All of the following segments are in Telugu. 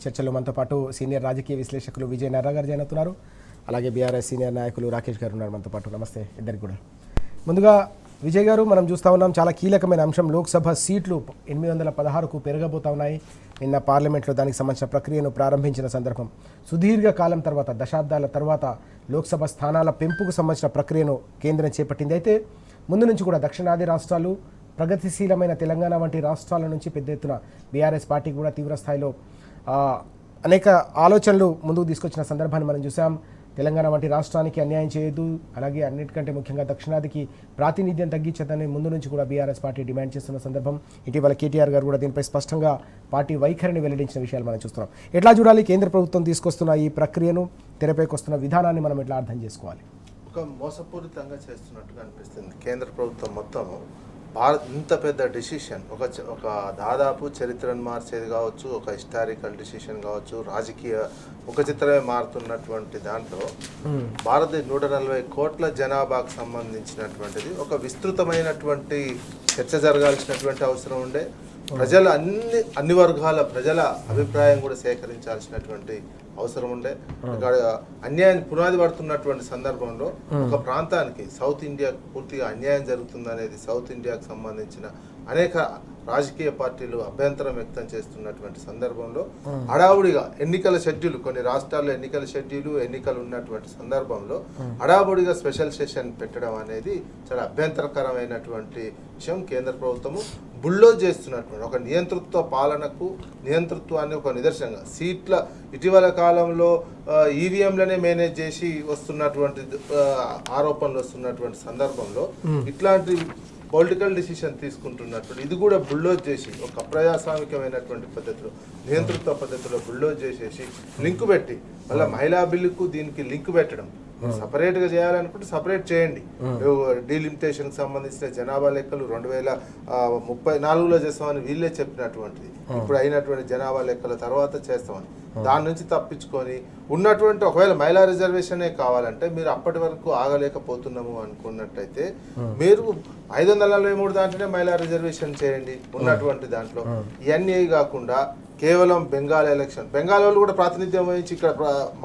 చర్చలో మనతో పాటు సీనియర్ రాజకీయ విశ్లేషకులు విజయ్ నర్రా గారు జాయిన్ అవుతున్నారు. అలాగే బీఆర్ఎస్ సీనియర్ నాయకులు రాకేష్ గారు ఉన్నారు మనతో పాటు. నమస్తే ఇద్దరికి కూడా. ముందుగా విజయ్ గారు, మనం చూస్తూ ఉన్నాం చాలా కీలకమైన అంశం, లోక్సభ సీట్లు 816కు పెరగబోతా ఉన్నాయి. నిన్న పార్లమెంట్లో దానికి సంబంధించిన ప్రక్రియను ప్రారంభించిన సందర్భం, సుదీర్ఘ కాలం తర్వాత, దశాబ్దాల తర్వాత లోక్సభ స్థానాల పెంపుకు సంబంధించిన ప్రక్రియను కేంద్రం చేపట్టింది. అయితే ముందు నుంచి కూడా దక్షిణాది రాష్ట్రాలు, ప్రగతిశీలమైన తెలంగాణ వంటి రాష్ట్రాల నుంచి పెద్ద ఎత్తున బీఆర్ఎస్ పార్టీకి కూడా తీవ్ర స్థాయిలో అనేక ఆలోచనలు ముందుకు తీసుకొచ్చిన సందర్భాన్ని మనం చూసాం. తెలంగాణ వంటి రాష్ట్రానికి అన్యాయం చేయొద్దు, అలాగే అన్నిటికంటే ముఖ్యంగా దక్షిణాదికి ప్రాతినిధ్యం తగ్గించదని ముందు నుంచి కూడా బీఆర్ఎస్ పార్టీ డిమాండ్ చేస్తున్న సందర్భం. ఇటీవల కేటీఆర్ గారు కూడా దీనిపై స్పష్టంగా పార్టీ వైఖరిని వెల్లడించిన విషయాలు మనం చూస్తున్నాం. ఎట్లా చూడాలి కేంద్ర ప్రభుత్వం తీసుకొస్తున్న ఈ ప్రక్రియను, తెరపైకి వస్తున్న విధానాన్ని మనం ఎట్లా అర్థం చేసుకోవాలి? ఒక మోసపూరితంగా చేస్తున్నట్టుగా అనిపిస్తుంది కేంద్ర ప్రభుత్వం మొత్తము. ఇంత పెద్ద డిసిషన్, ఒక దాదాపు చరిత్రను మార్చేది కావచ్చు, ఒక హిస్టారికల్ డిసిషన్ కావచ్చు, రాజకీయ ఒక చిత్రమే మారుతున్నటువంటి దాంట్లో భారతదేశ 140 కోట్ల జనాభాకు సంబంధించినటువంటిది ఒక విస్తృతమైనటువంటి చర్చ జరగాల్సినటువంటి అవసరం ఉండే, ప్రజల అన్ని వర్గాల ప్రజల అభిప్రాయం కూడా సేకరించాల్సినటువంటి అవసరం ఉండే. ఇక్కడ అన్యాయం పునాది పడుతున్నటువంటి సందర్భంలో ఒక ప్రాంతానికి, సౌత్ ఇండియా పూర్తిగా అన్యాయం జరుగుతుందనేది సౌత్ ఇండియాకు సంబంధించిన అనేక రాజకీయ పార్టీలు అభ్యంతరం వ్యక్తం చేస్తున్నటువంటి సందర్భంలో హడావుడిగా ఎన్నికల షెడ్యూల్, కొన్ని రాష్ట్రాల్లో ఎన్నికల షెడ్యూల్, ఎన్నికలు ఉన్నటువంటి సందర్భంలో హడావుడిగా స్పెషల్ సెషన్ పెట్టడం అనేది చాలా అభ్యంతరకరమైనటువంటి విషయం. కేంద్ర ప్రభుత్వము బుల్డోజ్ చేస్తున్నటువంటి ఒక నియంతృత్వ పాలనకు, నియంతృత్వాన్ని ఒక నిదర్శనంగా సీట్ల ఇటీవల కాలంలో ఈవీఎంలనే మేనేజ్ చేసి వస్తున్నటువంటి ఆరోపణలు వస్తున్నటువంటి సందర్భంలో ఇట్లాంటి పొలిటికల్ డిసిషన్ తీసుకుంటున్నటువంటి ఇది కూడా బుల్డోజ్ చేసి ఒక అప్రజాస్వామికమైనటువంటి పద్ధతిలో, నియంతృత్వ పద్ధతిలో బుల్డోజ్ చేసేసి లింకు పెట్టి మళ్ళీ మహిళా బిల్లుకు దీనికి లింకు పెట్టడం. సపరేట్గా చేయాలనుకుంటే సపరేట్ చేయండి. డీలిమిటేషన్కి సంబంధించిన జనాభా లెక్కలు 2034లో చేస్తామని వీళ్ళే చెప్పినటువంటిది. ఇప్పుడు అయినటువంటి జనాభా లెక్కల తర్వాత చేస్తామని దాని నుంచి తప్పించుకొని ఉన్నటువంటి ఒకవేళ మహిళా రిజర్వేషనే కావాలంటే మీరు అప్పటి వరకు ఆగలేకపోతున్నాము అనుకున్నట్టయితే మీరు 543 దాంట్లోనే మహిళా రిజర్వేషన్ చేయండి ఉన్నటువంటి దాంట్లో. ఇవన్నీ కాకుండా కేవలం బెంగాల్ ఎలక్షన్, బెంగాల్ వాళ్ళు కూడా ప్రాతినిధ్యం వహించి ఇక్కడ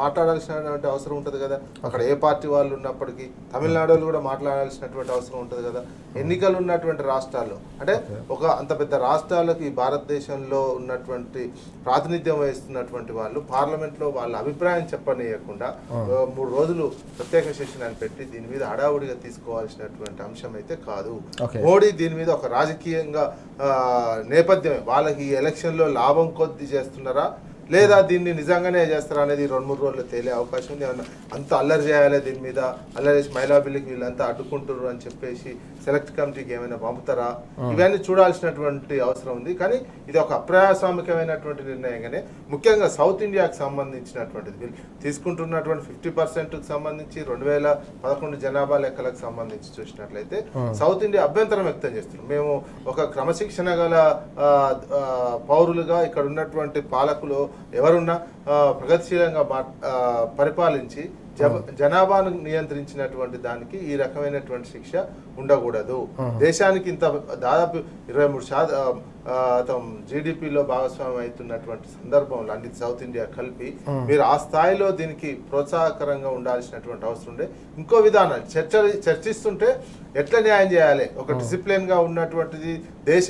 మాట్లాడాల్సినటువంటి అవసరం ఉంటుంది కదా, అక్కడ ఏ పార్టీ వాళ్ళు ఉన్నప్పటికీ. తమిళనాడు వాళ్ళు కూడా మాట్లాడాల్సినటువంటి అవసరం ఉంటుంది కదా. ఎన్నికలు ఉన్నటువంటి రాష్ట్రాల్లో, అంటే ఒక అంత పెద్ద రాష్ట్రాలకు ఈ భారతదేశంలో ఉన్నటువంటి ప్రాతినిధ్యం వహిస్తున్నటువంటి వాళ్ళు పార్లమెంట్లో వాళ్ళ అభిప్రాయం చెప్పనీయకుండా 3 రోజులు ప్రత్యేక సెషన్ అని పెట్టి దీని మీద హడావుడిగా తీసుకోవాల్సినటువంటి అంశం అయితే కాదు. మోడీ దీని మీద ఒక రాజకీయంగా నేపథ్యమే, వాళ్ళకి ఈ ఎలక్షన్లో లాభం కొద్ది చేస్తున్నారా లేదా దీన్ని నిజంగానే చేస్తారా అనేది 2-3 రోజుల్లో తేలే అవకాశం ఉంది. ఏమన్నా అంత అల్లరి చేయాలి, దీని మీద అల్లరి చేసి మహిళా బిల్లుకి వీళ్ళంతా అడ్డుకుంటున్నారు అని చెప్పేసి సెలెక్ట్ కమిటీకి ఏమైనా పంపుతారా, ఇవన్నీ చూడాల్సినటువంటి అవసరం ఉంది. కానీ ఇది ఒక అప్రజాస్వామికమైనటువంటి నిర్ణయంగానే, ముఖ్యంగా సౌత్ ఇండియాకి సంబంధించినటువంటిది వీళ్ళు తీసుకుంటున్నటువంటి 50%కు సంబంధించి 2011 జనాభా లెక్కలకు సంబంధించి చూసినట్లయితే సౌత్ ఇండియా అభ్యంతరం వ్యక్తం చేస్తున్నారు. మేము ఒక క్రమశిక్షణ గల పౌరులుగా ఇక్కడ ఉన్నటువంటి పాలకులు ఎవరున్నా ప్రగతిశీలంగా పరిపాలించి జనాభాను నియంత్రించినటువంటి దానికి ఈ రకమైనటువంటి శిక్ష ఉండకూడదు. దేశానికి ఇంత దాదాపు 23% జీడిపిలో భాగస్వామ్యం అవుతున్నటువంటి సందర్భంలో అన్ని సౌత్ ఇండియా కలిపి మీరు ఆ స్థాయిలో దీనికి ప్రోత్సాహకరంగా ఉండాల్సినటువంటి అవసరం ఉండే. ఇంకో విధానాలు చర్చిస్తుంటే ఎట్లా న్యాయం చేయాలి, ఒక డిసిప్లిన్ గా ఉన్నటువంటిది దేశ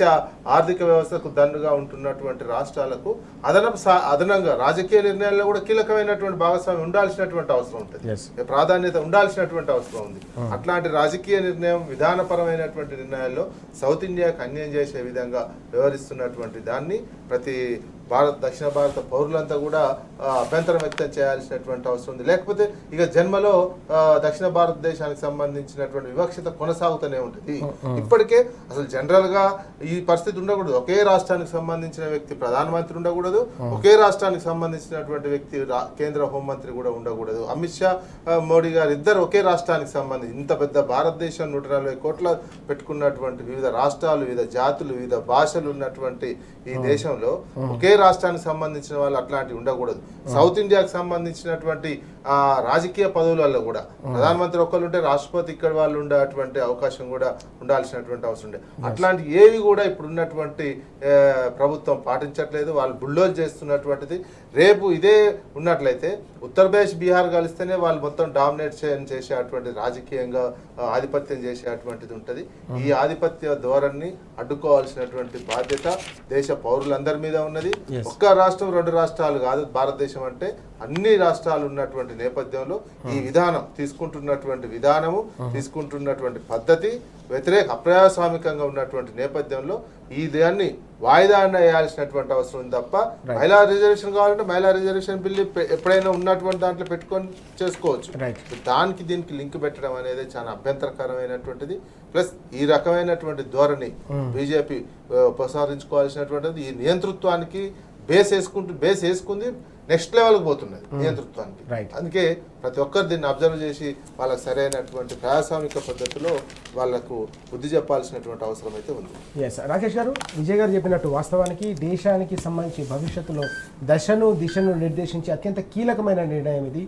ఆర్థిక వ్యవస్థకు దన్నుగా ఉంటున్నటువంటి రాష్ట్రాలకు అదనంగా రాజకీయ నిర్ణయాల్లో కూడా కీలకమైనటువంటి భాగస్వామ్యం ఉండాల్సినటువంటి అవసరం ఉంటుంది, ప్రాధాన్యత ఉండాల్సినటువంటి అవసరం ఉంది. అట్లాంటి రాజకీయ నిర్ణయం, విధానపరమైనటువంటి నిర్ణయాల్లో సౌత్ ఇండియాకు అన్యాయం చేసే విధంగా వ్యవహరిస్తున్నటువంటి దాన్ని ప్రతి దక్షిణ భారత పౌరులంతా కూడా అభ్యంతరం వ్యక్తం చేయాల్సినటువంటి అవసరం ఉంది. లేకపోతే ఇక జన్మలో దక్షిణ భారతదేశానికి సంబంధించినటువంటి వివక్షత కొనసాగుతూనే ఉంటుంది. ఇప్పటికే అసలు జనరల్ గా ఈ పరిస్థితి ఉండకూడదు. ఒకే రాష్ట్రానికి సంబంధించిన వ్యక్తి ప్రధానమంత్రి ఉండకూడదు, ఒకే రాష్ట్రానికి సంబంధించినటువంటి వ్యక్తి కేంద్ర హోంమంత్రి కూడా ఉండకూడదు. అమిత్ షా, మోడీ గారు ఇద్దరు ఒకే రాష్ట్రానికి సంబంధించి, ఇంత పెద్ద భారతదేశం 140 కోట్ల పెట్టుకున్నటువంటి వివిధ రాష్ట్రాలు, వివిధ జాతులు, వివిధ భాషలు ఉన్నటువంటి ఈ దేశంలో ఒకే రాష్ట్రానికి సంబంధించిన వాళ్ళు అట్లాంటివి ఉండకూడదు. సౌత్ ఇండియాకి సంబంధించినటువంటి రాజకీయ పదవులలో కూడా ప్రధానమంత్రి ఒక్కరు ఉంటే రాష్ట్రపతి ఇక్కడ వాళ్ళు ఉండేటువంటి అవకాశం కూడా ఉండాల్సినటువంటి అవసరం ఉండే. అట్లాంటి ఏవి కూడా ఇప్పుడు ఉన్నటువంటి ప్రభుత్వం పాటించట్లేదు. వాళ్ళు బుల్డోజ్ చేస్తున్నటువంటిది. రేపు ఇదే ఉన్నట్లయితే ఉత్తరప్రదేశ్ బీహార్ కలిస్తేనే వాళ్ళు మొత్తం డామినేట్ చేసేటువంటి రాజకీయంగా ఆధిపత్యం చేసేటువంటిది ఉంటుంది. ఈ ఆధిపత్య ధోరణిని అడ్డుకోవాల్సినటువంటి బాధ్యత దేశ పౌరులందరి మీద ఉన్నది. ఒక్క రాష్ట్రం రెండు రాష్ట్రాలు కాదు భారతదేశం అంటే, అన్ని రాష్ట్రాలు ఉన్నటువంటి నేపథ్యంలో ఈ విధానం తీసుకుంటున్నటువంటి పద్ధతి అప్రజాస్వామికంగా ఉన్నటువంటి నేపథ్యంలో ఈ దాన్ని వాయిదా వేయాల్సినటువంటి అవసరం ఉంది తప్ప, మహిళా రిజర్వేషన్ కావాలంటే మహిళా రిజర్వేషన్ బిల్లు ఎప్పుడైనా ఉన్నటువంటి దాంట్లో పెట్టుకొని చేసుకోవచ్చు. దానికి దీనికి లింక్ పెట్టడం అనేది చాలా అభ్యంతరకరమైనటువంటిది. ప్లస్ ఈ రకమైనటువంటి ధోరణి బీజేపీ ఉపసంహరించుకోవాల్సినటువంటిది. ఈ నియంతృత్వానికి బేస్ వేసుకుంది నెక్స్ట్ లెవెల్కి పోతున్నది నియంతృత్వానికి. అందుకే ప్రతి ఒక్కరు దీన్ని అబ్జర్వ్ చేసి వాళ్ళకి సరైనటువంటి ప్రజాస్వామిక పద్ధతిలో వాళ్ళకు బుద్ధి చెప్పాల్సినటువంటి అవసరం అయితే ఉంది. ఎస్ రాకేష్ గారు, విజయ్ గారు చెప్పినట్టు వాస్తవానికి దేశానికి సంబంధించి భవిష్యత్తులో దిశను నిర్దేశించి అత్యంత కీలకమైన నిర్ణయం ఇది.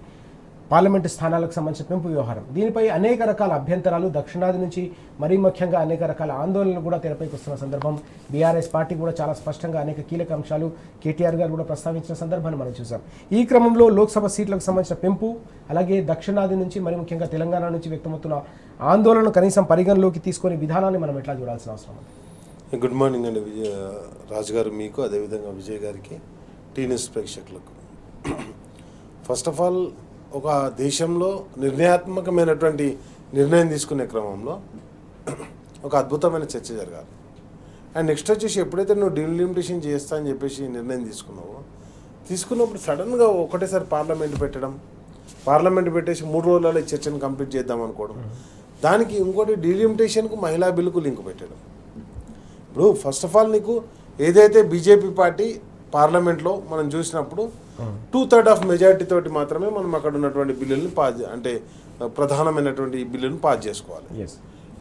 పార్లమెంటు స్థానాలకు సంబంధించిన పెంపు వ్యవహారం. దీనిపై అనేక రకాల అభ్యంతరాలు దక్షిణాది నుంచి మరీ ముఖ్యంగా అనేక రకాల ఆందోళనలు కూడా తెరపైకి వస్తున్న సందర్భం. బీఆర్ఎస్ పార్టీ కూడా చాలా స్పష్టంగా అనేక కీలక అంశాలు కేటీఆర్ గారు కూడా ప్రస్తావించిన సందర్భాన్ని మనం చూసాం. ఈ క్రమంలో లోక్సభ సీట్లకు సంబంధించిన పెంపు, అలాగే దక్షిణాది నుంచి మరీ ముఖ్యంగా తెలంగాణ నుంచి వ్యక్తమవుతున్న ఆందోళనను కనీసం పరిగణలోకి తీసుకునే విధానాన్ని మనం ఎట్లా చూడాల్సిన అవసరం ఉంది? గుడ్ మార్నింగ్ అండి రాజు గారు, మీకు అదేవిధంగా విజయ్ గారికి, టీన్యూస్ ప్రేక్షకులకు. ఫస్ట్ ఆఫ్ ఆల్, ఒక దేశంలో నిర్ణయాత్మకమైనటువంటి నిర్ణయం తీసుకునే క్రమంలో ఒక అద్భుతమైన చర్చ జరగాలి. అండ్ నెక్స్ట్ వచ్చేసి ఎప్పుడైతే నువ్వు డిలిమిటేషన్ చేస్తా అని చెప్పేసి నిర్ణయం తీసుకున్నప్పుడు సడన్గా ఒకటేసారి పార్లమెంట్ పెట్టేసి 3 రోజులలో ఈ చర్చను కంప్లీట్ చేద్దాం అనుకోవడం, దానికి ఇంకోటి డిలిమిటేషన్కు మహిళా బిల్లుకు లింక్ పెట్టడం. ఇప్పుడు ఫస్ట్ ఆఫ్ ఆల్ నీకు ఏదైతే బీజేపీ పార్టీ పార్లమెంట్లో మనం చూసినప్పుడు 2/3 మెజారిటీ తోటి మాత్రమే మనం అక్కడ ఉన్నటువంటి బిల్లుల్ని ప్రధానమైనటువంటి ఈ బిల్లుని పాస్ చేసుకోవాలి.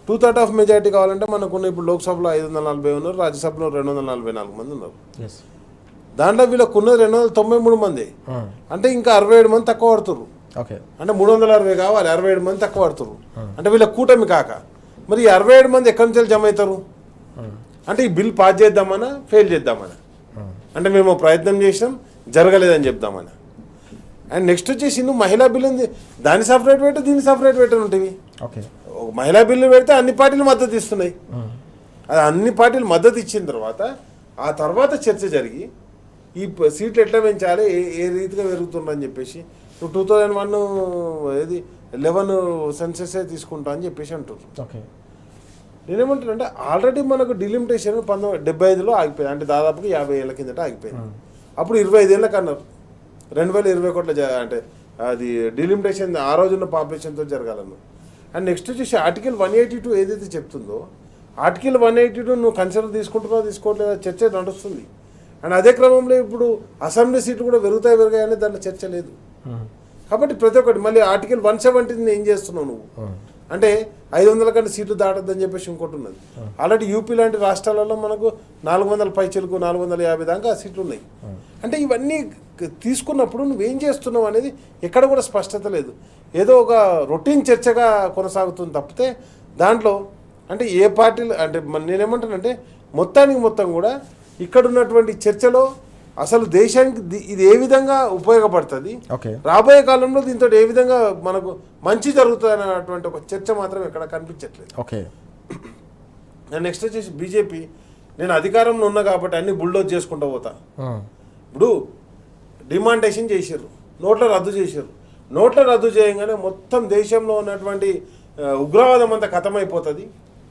2/3 మెజారిటీ కావాలంటే మనకున్న ఇప్పుడు లోక్సభలో 540 ఉన్నారు, రాజ్యసభలో 244 మంది ఉన్నారు. దాంట్లో వీళ్ళకున్నది 293 మంది. అంటే ఇంకా 67 మంది తక్కువ పడుతున్నారు. అంటే 360 కావాలి, 67 మంది తక్కువ పడుతున్నారు. అంటే వీళ్ళ కూటమి కాక మరి 67 మంది ఎక్కడి నుంచి జమ అవుతారు? అంటే ఈ బిల్ పాస్ చేద్దామనా ఫెయిల్ చేద్దామనా? అంటే మేము ప్రయత్నం చేసినాం, జరగలేదని చెప్దామని. అండ్ నెక్స్ట్ వచ్చేసి నువ్వు మహిళా బిల్లు ఉంది, దాన్ని సపరేట్ పెట్టు, దీన్ని సపరేట్ పెట్టని ఉంటుంది. మహిళా బిల్లు పెడితే అన్ని పార్టీలు మద్దతు ఇస్తున్నాయి. అది అన్ని పార్టీలు మద్దతు ఇచ్చిన తర్వాత చర్చ జరిగి ఈ సీట్లు ఎట్లా పెంచాలి, ఏ రీతిగా పెరుగుతుందని చెప్పేసి నువ్వు 2011 సెన్సెస్ తీసుకుంటా అని చెప్పేసి అంటున్నారు. నేనేమంటానంటే ఆల్రెడీ మనకు డిలిమిటేషన్ 1975లో ఆగిపోయింది. అంటే దాదాపుగా 50 ఏళ్ళ కిందట ఆగిపోయింది. అప్పుడు 25 ఏళ్ళకి అన్నారు 2021 అంటే అది డిలిమిటేషన్ ఆ రోజున్న పాపులేషన్తో జరగాలన్నారు. అండ్ నెక్స్ట్ వచ్చేసి ఆర్టికల్ 182 ఏదైతే చెప్తుందో, ఆర్టికల్ 182 నువ్వు కన్సిడర్ తీసుకుంటున్నావు తీసుకోవట్లేదా చర్చ నడుస్తుంది. అండ్ అదే క్రమంలో ఇప్పుడు అసెంబ్లీ సీట్లు కూడా పెరుగుతాయని దాంట్లో చర్చ లేదు. కాబట్టి ప్రతి ఒక్కటి మళ్ళీ ఆర్టికల్ 170 ఏం చేస్తున్నావు నువ్వు అంటే 500 కంటే సీట్లు దాటద్దని చెప్పేసి ఇంకోటి ఉన్నది. ఆల్రెడీ యూపీ లాంటి రాష్ట్రాలలో మనకు 400 పైచలకు 450 దాకా సీట్లు ఉన్నాయి. అంటే ఇవన్నీ తీసుకున్నప్పుడు నువ్వేం చేస్తున్నావు అనేది ఎక్కడ కూడా స్పష్టత లేదు. ఏదో ఒక రొటీన్ చర్చగా కొనసాగుతుంది తప్పితే దాంట్లో అంటే ఏ పార్టీలు అంటే నేనేమంటానంటే మొత్తం కూడా ఇక్కడ ఉన్నటువంటి చర్చలో అసలు దేశానికి ఇది ఏ విధంగా ఉపయోగపడుతుంది, రాబోయే కాలంలో దీంతో ఏ విధంగా మనకు మంచి జరుగుతుంది అన్నటువంటి ఒక చర్చ మాత్రం ఎక్కడ కనిపించట్లేదు. నెక్స్ట్ వచ్చేసి బీజేపీ, నేను అధికారంలో ఉన్నా కాబట్టి అన్ని బుల్డోజ్ చేసుకుంటూ పోతా. ఇప్పుడు డిమాండేషన్ చేశారు, నోట్ల రద్దు చేయగానే మొత్తం దేశంలో ఉన్నటువంటి ఉగ్రవాదం అంతా ఖతమైపోతుంది.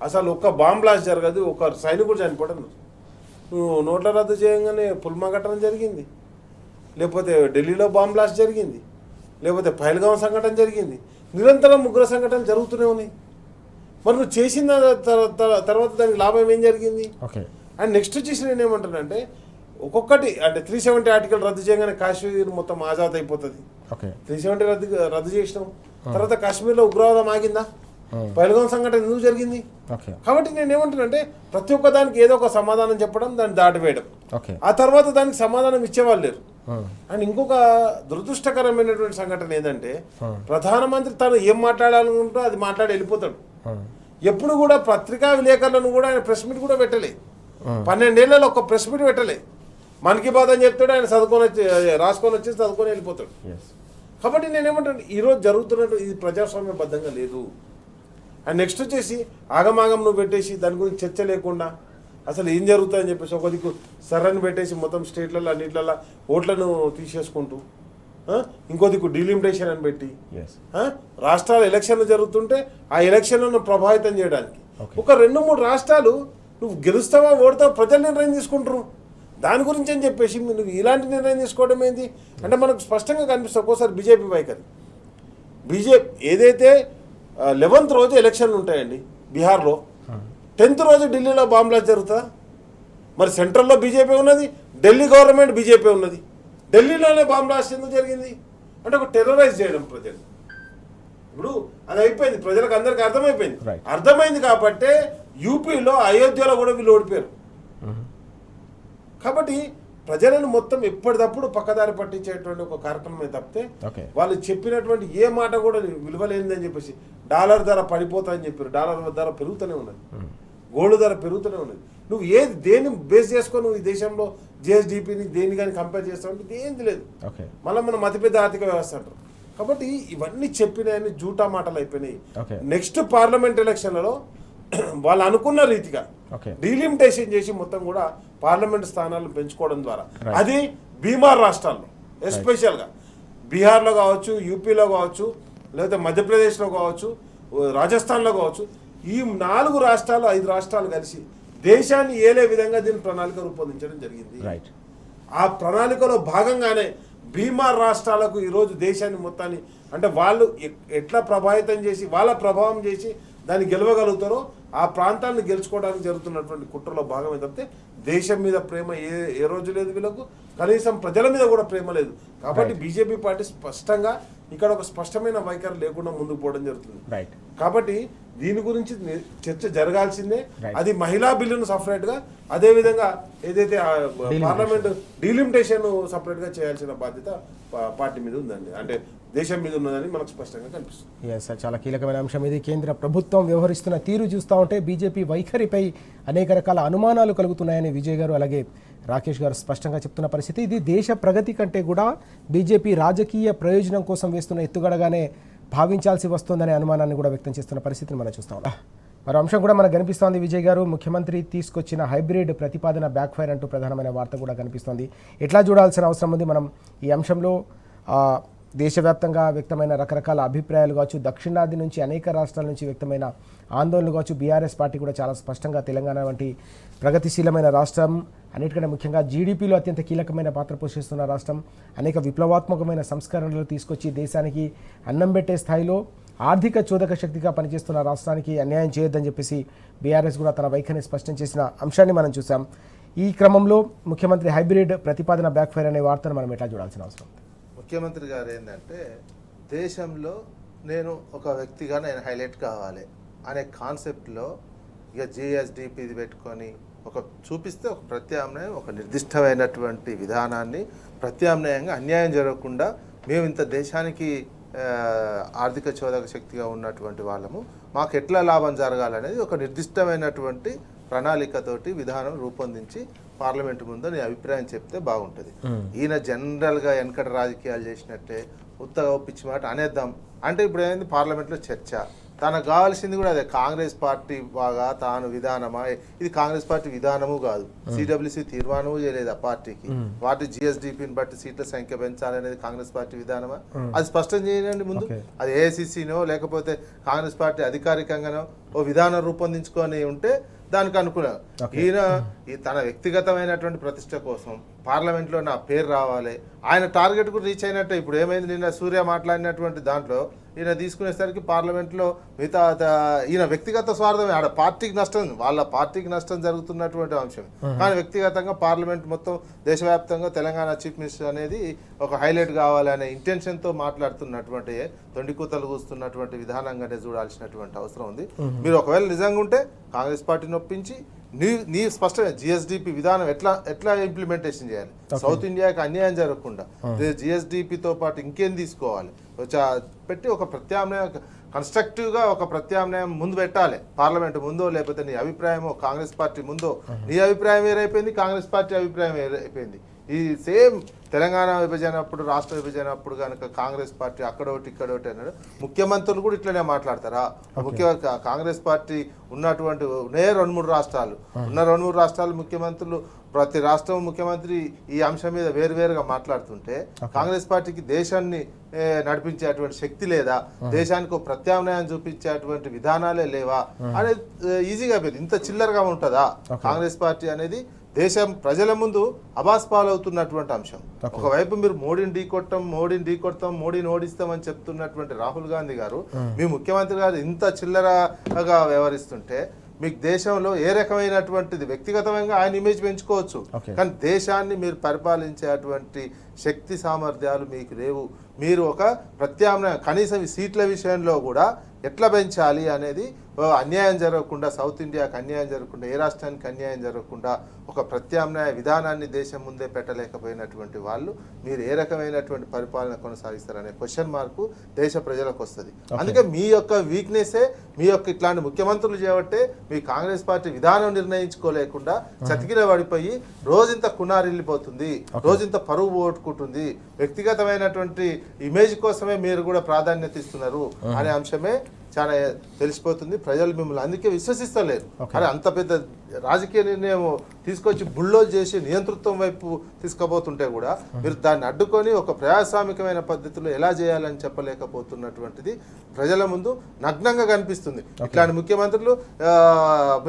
అసలు ఒక్క బాంబ్ బ్లాస్ట్ జరగదు, ఒక సైనికుడు చనిపోవడం. నువ్వు నోట్ల రద్దు చేయగానే పుల్మా ఘటన జరిగింది, లేకపోతే ఢిల్లీలో బాంబ్ బ్లాస్ట్ జరిగింది, లేకపోతే పహల్గాం సంఘటన జరిగింది. నిరంతరం ఉగ్ర సంఘటనలు జరుగుతూనే ఉన్నాయి. మరి నువ్వు చేసిన తర్వాత దానికి లాభం ఏం జరిగింది? అండ్ నెక్స్ట్ వచ్చేసి నేను ఏమంటానంటే ఒక్కొక్కటి అంటే 370 ఆర్టికల్ రద్దు చేయగానే కాశ్మీర్ మొత్తం ఆజాద్ అయిపోతుంది. 370 రద్దు చేసినాం, తర్వాత కాశ్మీర్లో ఉగ్రవాదం ఆగిందా? పహల్గాం సంఘటన ఎందుకు జరిగింది? ఓకే కాబట్టి నేను ఏమంటున్నానంటే ప్రతి ఒక్క దానికి ఏదో ఒక సమాధానం చెప్పడం, దాన్ని దాటివేయడం, ఓకే ఆ తర్వాత దానికి సమాధానం ఇచ్చేవాళ్ళు లేరు. అండ్ ఇంకొక దురదృష్టకరమైనటువంటి సంఘటన ఏంటంటే ప్రధానమంత్రి తను ఏం మాట్లాడాలనుకుంటో అది మాట్లాడి వెళ్ళిపోతాడు. ఎప్పుడు కూడా పత్రికా విలేకరులను కూడా ఆయన ప్రెస్ మీట్ కూడా పెట్టలే. 12 ఏళ్లలో ఒక ప్రెస్ మీట్ పెట్టలే. మన్ కీ బాత్ అని చెప్తాడు, ఆయన రాసుకొని వచ్చేసి చదువుకొని వెళ్ళిపోతాడు. కాబట్టి నేనేమంటాను, ఈరోజు జరుగుతున్నట్టు ఇది ప్రజాస్వామ్యబద్ధంగా లేదు. అండ్ నెక్స్ట్ వచ్చేసి ఆగమాగం నువ్వు పెట్టేసి దాని గురించి చర్చ లేకుండా అసలు ఏం జరుగుతుందని చెప్పేసి ఒక దిక్కు సర్రని పెట్టేసి మొత్తం స్టేట్లలో అన్నిట్లలో ఓట్లను తీసేసుకుంటూ, ఇంకో దిక్కు డీలిమిటేషన్ అని పెట్టి, రాష్ట్రాల ఎలక్షన్లు జరుగుతుంటే ఆ ఎలక్షన్లను ప్రభావితం చేయడానికి ఒక 2-3 రాష్ట్రాలు నువ్వు గెలుస్తావా ఓడతావా ప్రజలు నిర్ణయం తీసుకుంటారు. దాని గురించి అని చెప్పేసి నువ్వు ఇలాంటి నిర్ణయం తీసుకోవడం ఏంటి అంటే మనకు స్పష్టంగా కనిపిస్తుంది. ఒక్కోసారి బీజేపీ వైఖరి, ఏదైతే 11th రోజు ఎలక్షన్లు ఉంటాయండి బీహార్లో, 10th రోజు ఢిల్లీలో బాంబ్ బ్లాస్ట్ జరుగుతుందా? మరి సెంట్రల్లో బీజేపీ ఉన్నది, ఢిల్లీ గవర్నమెంట్ బీజేపీ ఉన్నది, ఢిల్లీలోనే బాంబ్ బ్లాస్ట్ ఎందుకు జరిగింది అంటే ఒక టెర్రరైజ్ చేయడం ప్రజలు. ఇప్పుడు అది అయిపోయింది, ప్రజలకు అందరికీ అర్థమైపోయింది. అర్థమైంది కాబట్టే యూపీలో అయోధ్యలో కూడా వీళ్ళు ఓడిపోయారు. కాబట్టి ప్రజలను మొత్తం ఎప్పటికప్పుడు పక్కదారి పట్టించేటువంటి ఒక కార్యక్రమమే తప్పితే వాళ్ళు చెప్పినటువంటి ఏ మాట కూడా విలువలేనిదని చెప్పేసి డాలర్ ధర పడిపోతాయని చెప్పారు. డాలర్ ధర పెరుగుతూనే ఉన్నది, గోల్డ్ ధర పెరుగుతూనే ఉన్నది. నువ్వు దేన్ని బేస్ చేసుకొని నువ్వు ఈ దేశంలో జిఎస్డిపిని దేని కానీ కంపేర్ చేస్తావు అంటే ఏంది లేదు. మళ్ళీ మనం అతిపెద్ద ఆర్థిక వ్యవస్థ అంటారు. కాబట్టి ఇవన్నీ చెప్పినాయని జూటా మాటలు అయిపోయినాయి. నెక్స్ట్ పార్లమెంట్ ఎలక్షన్లలో వాళ్ళు అనుకున్న రీతిగా డీలిమిటేషన్ చేసి మొత్తం కూడా పార్లమెంట్ స్థానాలను పెంచుకోవడం ద్వారా, అది బీమార్ రాష్ట్రాల్లో ఎస్పెషల్గా బీహార్లో కావచ్చు, యూపీలో కావచ్చు, లేకపోతే మధ్యప్రదేశ్లో కావచ్చు, రాజస్థాన్లో కావచ్చు, ఈ 4 రాష్ట్రాలు 5 రాష్ట్రాలు కలిసి దేశాన్ని ఏలే విధంగా దీని ప్రణాళిక రూపొందించడం జరిగింది. ఆ ప్రణాళికలో భాగంగానే బీమార్ రాష్ట్రాలకు ఈరోజు దేశాన్ని మొత్తాన్ని అంటే వాళ్ళు ఎట్లా ప్రభావితం చేసి వాళ్ళ ప్రభావం చేసి దాన్ని గెలవగలుగుతారో ఆ ప్రాంతాలను గెలుచుకోవడానికి జరుగుతున్నటువంటి కుట్రలో భాగమే తప్పితే దేశం మీద ప్రేమ ఏ రోజు లేదు వీళ్ళకు, కనీసం ప్రజల మీద కూడా ప్రేమ లేదు. కాబట్టి బీజేపీ పార్టీ స్పష్టంగా ఇక్కడ ఒక స్పష్టమైన వైఖరి లేకుండా ముందుకు పోవడం జరుగుతుంది. కాబట్టి దీని గురించి చర్చ జరగాల్సిందే. అది మహిళా బిల్లును సపరేట్గా, అదేవిధంగా ఏదైతే పార్లమెంట్ డీలిమిటేషన్ సపరేట్గా చేయాల్సిన బాధ్యత పార్టీ మీద ఉందండి, అంటే దేశం మీద ఉన్నదని మనకు స్పష్టంగా కనిపిస్తుంది. సార్, చాలా కీలకమైన అంశం ఇది. కేంద్ర ప్రభుత్వం వ్యవహరిస్తున్న తీరు చూస్తూ ఉంటే బీజేపీ వైఖరిపై అనేక రకాల అనుమానాలు కలుగుతున్నాయని విజయ్ గారు అలాగే రాకేష్ గారు స్పష్టంగా చెప్తున్న పరిస్థితి ఇది. దేశ ప్రగతి కంటే కూడా బీజేపీ రాజకీయ ప్రయోజనం కోసం వేస్తున్న ఎత్తుగడగానే భావించాల్సి వస్తుందనే అనుమానాన్ని కూడా వ్యక్తం చేస్తున్న పరిస్థితిని మనం చూస్తాం. మరో అంశం కూడా మనకు కనిపిస్తోంది విజయ్ గారు, ముఖ్యమంత్రి తీసుకొచ్చిన హైబ్రిడ్ ప్రతిపాదన బ్యాక్ ఫైర్ అంటూ ప్రధానమైన వార్త కూడా కనిపిస్తోంది. ఎట్లా చూడాల్సిన అవసరం ఉంది మనం ఈ అంశంలో? దేశవ్యాప్తంగా వ్యక్తమైన రకరకాల అభిప్రాయాలు కావచ్చు, దక్షిణాది నుంచి అనేక రాష్ట్రాల నుంచి వ్యక్తమైన ఆందోళనలు కావచ్చు, బీఆర్ఎస్ పార్టీ కూడా చాలా స్పష్టంగా తెలంగాణ వంటి ప్రగతిశీలమైన రాష్ట్రం, అన్నిటికంటే ముఖ్యంగా జీడిపిలో అత్యంత కీలకమైన పాత్ర పోషిస్తున్న రాష్ట్రం, అనేక విప్లవాత్మకమైన సంస్కరణలు తీసుకొచ్చి దేశానికి అన్నం పెట్టే స్థాయిలో ఆర్థిక చోదక శక్తిగా పనిచేస్తున్న రాష్ట్రానికి అన్యాయం చేయొద్దని చెప్పేసి బీఆర్ఎస్ కూడా తన వైఖరిని స్పష్టం చేసిన అంశాన్ని మనం చూసాం. ఈ క్రమంలో ముఖ్యమంత్రి హైబ్రిడ్ ప్రతిపాదన బ్యాక్ ఫైర్ అనే వార్తను మనం ఎట్లా చూడాల్సిన అవసరం? ముఖ్యమంత్రి గారు ఏంటంటే దేశంలో నేను ఒక వ్యక్తిగా నేను హైలైట్ కావాలి అనే కాన్సెప్ట్లో ఇక జిఎస్డిపిది పెట్టుకొని ఒక చూపిస్తే ఒక ప్రత్యామ్నాయం, ఒక నిర్దిష్టమైనటువంటి విధానాన్ని ప్రత్యామ్నాయంగా అన్యాయం జరగకుండా మేము ఇంత దేశానికి ఆర్థిక చోదక శక్తిగా ఉన్నటువంటి వాళ్ళము, మాకు ఎట్లా లాభం జరగాలనేది ఒక నిర్దిష్టమైనటువంటి ప్రణాళికతోటి విధానం రూపొందించి పార్లమెంట్ ముందు నీ అభిప్రాయం చెప్తే బాగుంటుంది. ఈయన జనరల్గా వెనకట రాజకీయాలు చేసినట్టే ఉత్తగా పిచ్చి మాట అనేద్దాం అంటే ఇప్పుడు ఏంది పార్లమెంట్లో చర్చ. తనకు కావాల్సింది కూడా అదే, కాంగ్రెస్ పార్టీ బాగా తాను విధానమా, ఇది కాంగ్రెస్ పార్టీ విధానము కాదు, సిడబ్ల్యూసీ తీర్మానము చేయలేదు ఆ పార్టీకి, పార్టీ జిఎస్డిపిని బట్టి సీట్ల సంఖ్య పెంచాలనేది కాంగ్రెస్ పార్టీ విధానమా, అది స్పష్టం చేయండి ముందు. అది ఏఐసిసినో లేకపోతే కాంగ్రెస్ పార్టీ అధికారికంగానో ఓ విధానం రూపొందించుకొని ఉంటే దానికి అనుకున్నాను. ఈయన తన వ్యక్తిగతమైనటువంటి ప్రతిష్ట కోసం పార్లమెంట్లో నా పేరు రావాలి, ఆయన టార్గెట్ కూడా రీచ్ అయినట్టే. ఇప్పుడు ఏమైంది, నిన్న సూర్య మాట్లాడినటువంటి దాంట్లో ఈయన తీసుకునేసరికి పార్లమెంట్లో మిగతా ఈయన వ్యక్తిగత స్వార్థమే, ఆడ పార్టీకి నష్టం, వాళ్ళ పార్టీకి నష్టం జరుగుతున్నటువంటి అంశం. కానీ వ్యక్తిగతంగా పార్లమెంట్ మొత్తం దేశవ్యాప్తంగా తెలంగాణ చీఫ్ మినిస్టర్ అనేది ఒక హైలైట్ కావాలి అనే ఇంటెన్షన్తో మాట్లాడుతున్నటువంటి తొండికూతలు కూస్తున్నటువంటి విధానంగానే చూడాల్సినటువంటి అవసరం ఉంది. మీరు ఒకవేళ నిజంగా ఉంటే కాంగ్రెస్ పార్టీని ఒప్పించి నీ స్పష్టమైన జిఎస్డిపి విధానం ఎట్లా ఇంప్లిమెంటేషన్ చేయాలి, సౌత్ ఇండియాకి అన్యాయం జరగకుండా జిఎస్డిపితో పాటు ఇంకేం తీసుకోవాలి పెట్టి ఒక ప్రత్యామ్నాయం కన్స్ట్రక్టివ్గా ఒక ప్రత్యామ్నాయం ముందు పెట్టాలి. పార్లమెంట్ ముందో లేకపోతే నీ అభిప్రాయమో కాంగ్రెస్ పార్టీ ముందో, నీ అభిప్రాయం వేరైపోయింది, కాంగ్రెస్ పార్టీ అభిప్రాయం వేరైపోయింది. ఈ సేమ్ తెలంగాణ విభజన అప్పుడు, రాష్ట్ర విభజన అప్పుడు కనుక కాంగ్రెస్ పార్టీ అక్కడోటి ఇక్కడోటి అన్నాడు. ముఖ్యమంత్రులు కూడా ఇట్లనే మాట్లాడతారా? కాంగ్రెస్ పార్టీ ఉన్నటువంటి 2-3 రాష్ట్రాలు ఉన్న 2-3 రాష్ట్రాలు ముఖ్యమంత్రులు, ప్రతి రాష్ట్రం ముఖ్యమంత్రి ఈ అంశం మీద వేరువేరుగా మాట్లాడుతుంటే కాంగ్రెస్ పార్టీకి దేశాన్ని నడిపించేటువంటి శక్తి లేదా, దేశానికి ఒక ప్రత్యామ్నాయం చూపించేటువంటి విధానాలే లేవా అనేది ఈజీగా పోయింది. ఇంత చిల్లరగా ఉంటుందా కాంగ్రెస్ పార్టీ అనేది? దేశం ప్రజల ముందు అబాస్పాలవుతున్నటువంటి అంశం. ఒకవైపు మీరు మోడీని ఢీకొడతాం, మోడీని ఓడిస్తామని చెప్తున్నటువంటి రాహుల్ గాంధీ గారు, మీ ముఖ్యమంత్రి గారు ఇంత చిల్లరగా వ్యవహరిస్తుంటే మీకు దేశంలో ఏ రకమైనటువంటిది వ్యక్తిగతంగా ఆయన ఇమేజ్ పెంచుకోవచ్చు, కానీ దేశాన్ని మీరు పరిపాలించేటువంటి శక్తి సామర్థ్యాలు మీకు లేవు. మీరు ఒక ప్రత్యామ్నాయం కనీసం ఈ సీట్ల విషయంలో కూడా ఎట్లా పెంచాలి అనేది అన్యాయం జరగకుండా, సౌత్ ఇండియాకి అన్యాయం జరగకుండా, ఏ రాష్ట్రానికి అన్యాయం జరగకుండా ఒక ప్రత్యామ్నాయ విధానాన్ని దేశం ముందే పెట్టలేకపోయినటువంటి వాళ్ళు మీరు ఏ రకమైనటువంటి పరిపాలన కొనసాగిస్తారనే క్వశ్చన్ మార్కు దేశ ప్రజలకు వస్తుంది. అందుకే మీ యొక్క వీక్నెస్సే మీ యొక్క ఇట్లాంటి ముఖ్యమంత్రులు చేయబట్టే మీ కాంగ్రెస్ పార్టీ విధానం నిర్ణయించుకోలేకుండా చతికిల పడిపోయి రోజంత కునారిల్లిపోతుంది, రోజంత పరువు పోగొట్టుకుంటుంది. వ్యక్తిగతమైనటువంటి ఇమేజ్ కోసమే మీరు కూడా ప్రాధాన్యత ఇస్తున్నారు అనే అంశమే చాలా తెలిసిపోతుంది. ప్రజలు మిమ్మల్ని అందుకే విశ్వసిస్తలేరు. అరే అంత పెద్ద రాజకీయ నిర్ణయం తీసుకొచ్చి బుల్డోజ్ చేసి నియంతృత్వం వైపు తీసుకుపోతుంటే కూడా మీరు దాన్ని అడ్డుకొని ఒక ప్రజాస్వామికమైన పద్ధతిలో ఎలా చేయాలని చెప్పలేకపోతున్నటువంటిది ప్రజల ముందు నగ్నంగా కనిపిస్తుంది. ఇట్లాంటి ముఖ్యమంత్రులు,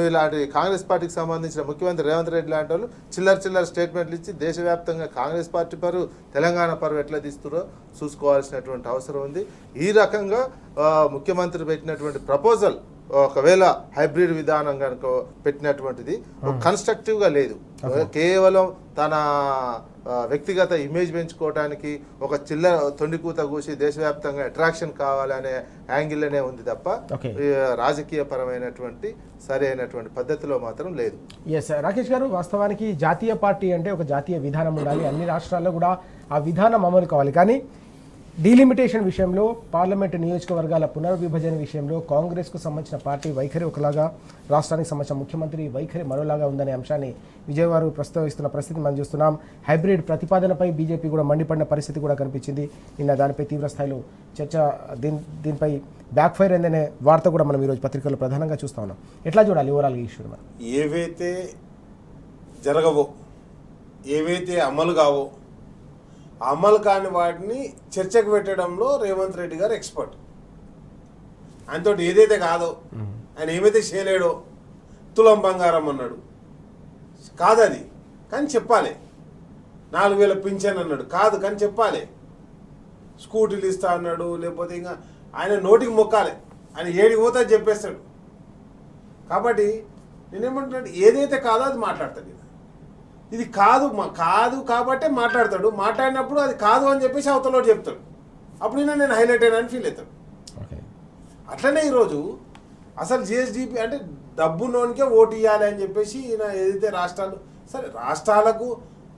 ఇలాంటి కాంగ్రెస్ పార్టీకి సంబంధించిన ముఖ్యమంత్రి రేవంత్ రెడ్డి లాంటి వాళ్ళు చిల్లర స్టేట్మెంట్లు ఇచ్చి దేశవ్యాప్తంగా కాంగ్రెస్ పార్టీ పరువు, తెలంగాణ పరువు ఎట్లా తీస్తురో చూసుకోవాల్సినటువంటి అవసరం ఉంది. ఈ రకంగా ముఖ్యమంత్రి పెట్టినటువంటి ప్రపోజల్ ఒకవేళ హైబ్రిడ్ విధానం కనుక పెట్టినటువంటిది కన్స్ట్రక్టివ్గా లేదు, కేవలం తన వ్యక్తిగత ఇమేజ్ పెంచుకోవడానికి ఒక తొండికూత కూసి దేశవ్యాప్తంగా అట్రాక్షన్ కావాలనే యాంగిల్లోనే ఉంది తప్ప రాజకీయ పరమైనటువంటి సరైనటువంటి పద్ధతిలో మాత్రం లేదు. ఎస్ రాకేష్ గారు, వాస్తవానికి జాతీయ పార్టీ అంటే ఒక జాతీయ విధానం ఉండాలి, అన్ని రాష్ట్రాల్లో కూడా ఆ విధానం అమలు కావాలి. కానీ డీలిమిటేషన్ విషయంలో, పార్లమెంటు నియోజకవర్గాల పునర్విభజన విషయంలో కాంగ్రెస్కు సంబంధించిన పార్టీ వైఖరి ఒకలాగా, రాష్ట్రానికి సంబంధించిన ముఖ్యమంత్రి వైఖరి మరోలాగా ఉందనే అంశాన్ని విజయ్ గారు ప్రస్తావిస్తున్న పరిస్థితి మనం చూస్తున్నాం. హైబ్రిడ్ ప్రతిపాదనపై బీజేపీ కూడా మండిపడిన పరిస్థితి కూడా కనిపించింది. నిన్న దానిపై తీవ్ర స్థాయిలో చర్చ, దీనిపై బ్యాక్ ఫైర్ అయిందనే వార్త కూడా మనం ఈరోజు పత్రికల్లో ప్రధానంగా చూస్తా ఉన్నాం. ఎట్లా చూడాలి ఓవరాల్ ఈ ఇష్యూ? ఏవైతే జరగవో, ఏవైతే అమలు కావో, అమలు కాని వాటిని చర్చకు పెట్టడంలో రేవంత్ రెడ్డి గారు ఎక్స్పర్ట్. ఆయనతో ఏదైతే కాదో, ఆయన ఏమైతే చేయలేడో, తులం బంగారం అన్నాడు కాదు అది, కానీ చెప్పాలి. 4000 పింఛన్ అన్నాడు కాదు, కానీ చెప్పాలి. స్కూటీలు ఇస్తా అన్నాడు, లేకపోతే ఇంకా ఆయన నోటికి మొక్కాలి, ఆయన ఏడికి పోతే చెప్పేస్తాడు. కాబట్టి నేనేమంటున్నాడు, ఏదైతే కాదో అది మాట్లాడతాడు. ఇది కాదు కాబట్టే మాట్లాడతాడు. మాట్లాడినప్పుడు అది కాదు అని చెప్పేసి అవతల చెప్తాడు. అప్పుడు నేను హైలైట్ అయినా ఫీల్ అవుతాడు. అట్లనే ఈరోజు అసలు జిఎస్డిపి అంటే డబ్బులోనికే ఓటు ఇవ్వాలి అని చెప్పేసి ఈయన ఏదైతే రాష్ట్రాలు, సరే రాష్ట్రాలకు,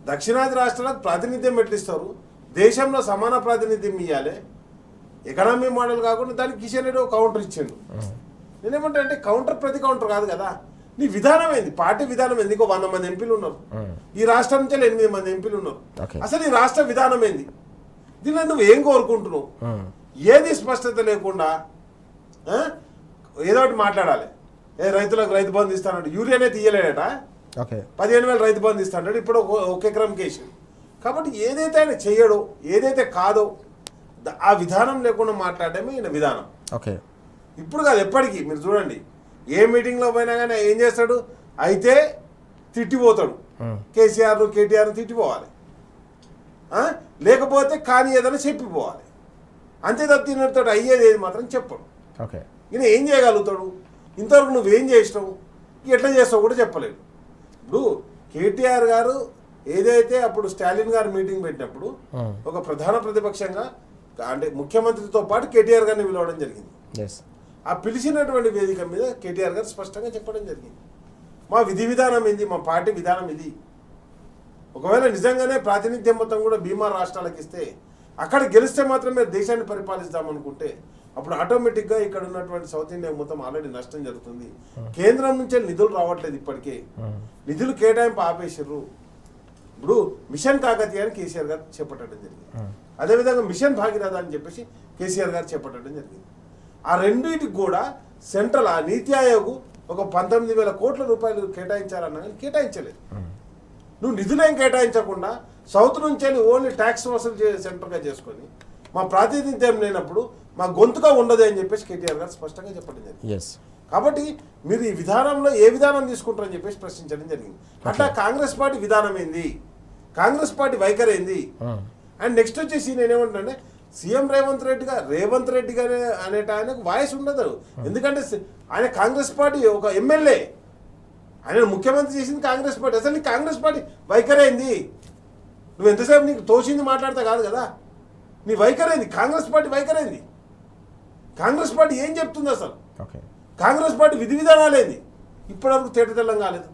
దక్షిణాది రాష్ట్రాలకు ప్రాతినిధ్యం పెట్టిస్తారు, దేశంలో సమాన ప్రాతినిధ్యం ఇవ్వాలి, ఎకనామీ మోడల్ కాకుండా దానికి కిషన్ రెడ్డి ఒక కౌంటర్ ఇచ్చిండు. నేనేమంటా అంటే కౌంటర్ ప్రతి కౌంటర్ కాదు కదా, నీ విధానం ఏంది, పార్టీ విధానం ఏంది? ఇంకో 100 మంది ఎంపీలు ఉన్నారు, ఈ రాష్ట్రం నుంచి 8 మంది ఎంపీలు ఉన్నారు. అసలు ఈ రాష్ట్ర విధానం ఏంది? దీనిలో నువ్వు ఏం కోరుకుంటున్నావు? ఏది స్పష్టత లేకుండా ఏదో ఒకటి మాట్లాడాలి. రైతులకు రైతు బంధు ఇస్తాడు, యూరియానే తీయలేడట, 15,000 రైతు బంధు ఇస్తాడు, ఇప్పుడు 1 ఎకరం కేసు. కాబట్టి ఏదైతే ఆయన చెయ్యడో, ఏదైతే కాదో ఆ విధానం లేకుండా మాట్లాడటమే ఈయన విధానం. ఇప్పుడు కాదు, ఎప్పటికీ మీరు చూడండి, ఏ మీటింగ్లో పోయినా కానీ ఏం చేస్తాడు, అయితే తిట్టిపోతాడు, కేసీఆర్ కేటీఆర్ తిట్టిపోవాలి, లేకపోతే కానీ ఏదైనా చెప్పిపోవాలి. అంతే తప్పినతో అయ్యేది ఏది మాత్రం చెప్పడు. ఓకే, ఈయన ఏం చేయగలుగుతాడు? ఇంతవరకు నువ్వేం చేసినావు, ఎట్లా చేస్తావు కూడా చెప్పలేడు. ఇప్పుడు కేటీఆర్ గారు ఏదైతే అప్పుడు స్టాలిన్ గారు మీటింగ్ పెట్టినప్పుడు ఒక ప్రధాన ప్రతిపక్షంగా అంటే ముఖ్యమంత్రితో పాటు కేటీఆర్ గారిని పిలవడం జరిగింది. ఆ పిలిచినటువంటి వేదిక మీద కేటీఆర్ గారు స్పష్టంగా చెప్పడం జరిగింది, మా విధి విధానం ఏంది, మా పార్టీ విధానం ఇది. ఒకవేళ నిజంగానే ప్రాతినిధ్యం మొత్తం కూడా బీమార్ రాష్ట్రాలకు ఇస్తే అక్కడ గెలిస్తే మాత్రమే దేశాన్ని పరిపాలిస్తామనుకుంటే అప్పుడు ఆటోమేటిక్గా ఇక్కడ ఉన్నటువంటి సౌత్ ఇండియా మొత్తం ఆల్రెడీ నష్టం జరుగుతుంది. కేంద్రం నుంచే నిధులు రావట్లేదు, ఇప్పటికే నిధులు కేటాయింపు ఆపేసారు. ఇప్పుడు మిషన్ కాకతీయ అని కేసీఆర్ గారు చేపట్టడం జరిగింది, అదేవిధంగా మిషన్ భాగీరథ అని చెప్పేసి కేసీఆర్ గారు చేపట్టడం జరిగింది. ఆ రెండింటికి కూడా సెంట్రల్ ఆ నీతి ఆయోగ్ ఒక 19,000 కోట్ల రూపాయలు కేటాయించాలన్నా కానీ కేటాయించలేదు. నువ్వు నిధులేం కేటాయించకుండా సౌత్ నుంచి ఓన్లీ ట్యాక్స్ వసూలు సెంటర్గా చేసుకొని మా ప్రాతినిధ్యం లేనప్పుడు మా గొంతుగా ఉండదు అని చెప్పేసి కేటీఆర్ గారు స్పష్టంగా చెప్పడం జరిగింది. కాబట్టి మీరు ఈ విధానంలో ఏ విధానం తీసుకుంటారని చెప్పేసి ప్రశ్నించడం జరిగింది. అట్లా కాంగ్రెస్ పార్టీ విధానం ఏంది, కాంగ్రెస్ పార్టీ వైఖరి ఏంది. అండ్ నెక్స్ట్ వచ్చేసి నేనేమంటానంటే సీఎం రేవంత్ రెడ్డి గారు అనేట ఆయనకు వాయిస్ ఉండదు. ఎందుకంటే ఆయన కాంగ్రెస్ పార్టీ ఒక ఎమ్మెల్యే, ఆయన ముఖ్యమంత్రి చేసింది కాంగ్రెస్ పార్టీ. అసలు నీ కాంగ్రెస్ పార్టీ వైఖరి ఏంది? నువ్వు ఎంతసేపు నీకు తోచింది మాట్లాడతా కాదు కదా, నీ వైఖరి ఏంది? కాంగ్రెస్ పార్టీ వైఖరి ఏంది? కాంగ్రెస్ పార్టీ ఏం చెప్తుంది అసలు? కాంగ్రెస్ పార్టీ విధి విధానాలు ఏంది? ఇప్పటివరకు తేటతెల్లం కాలేదు.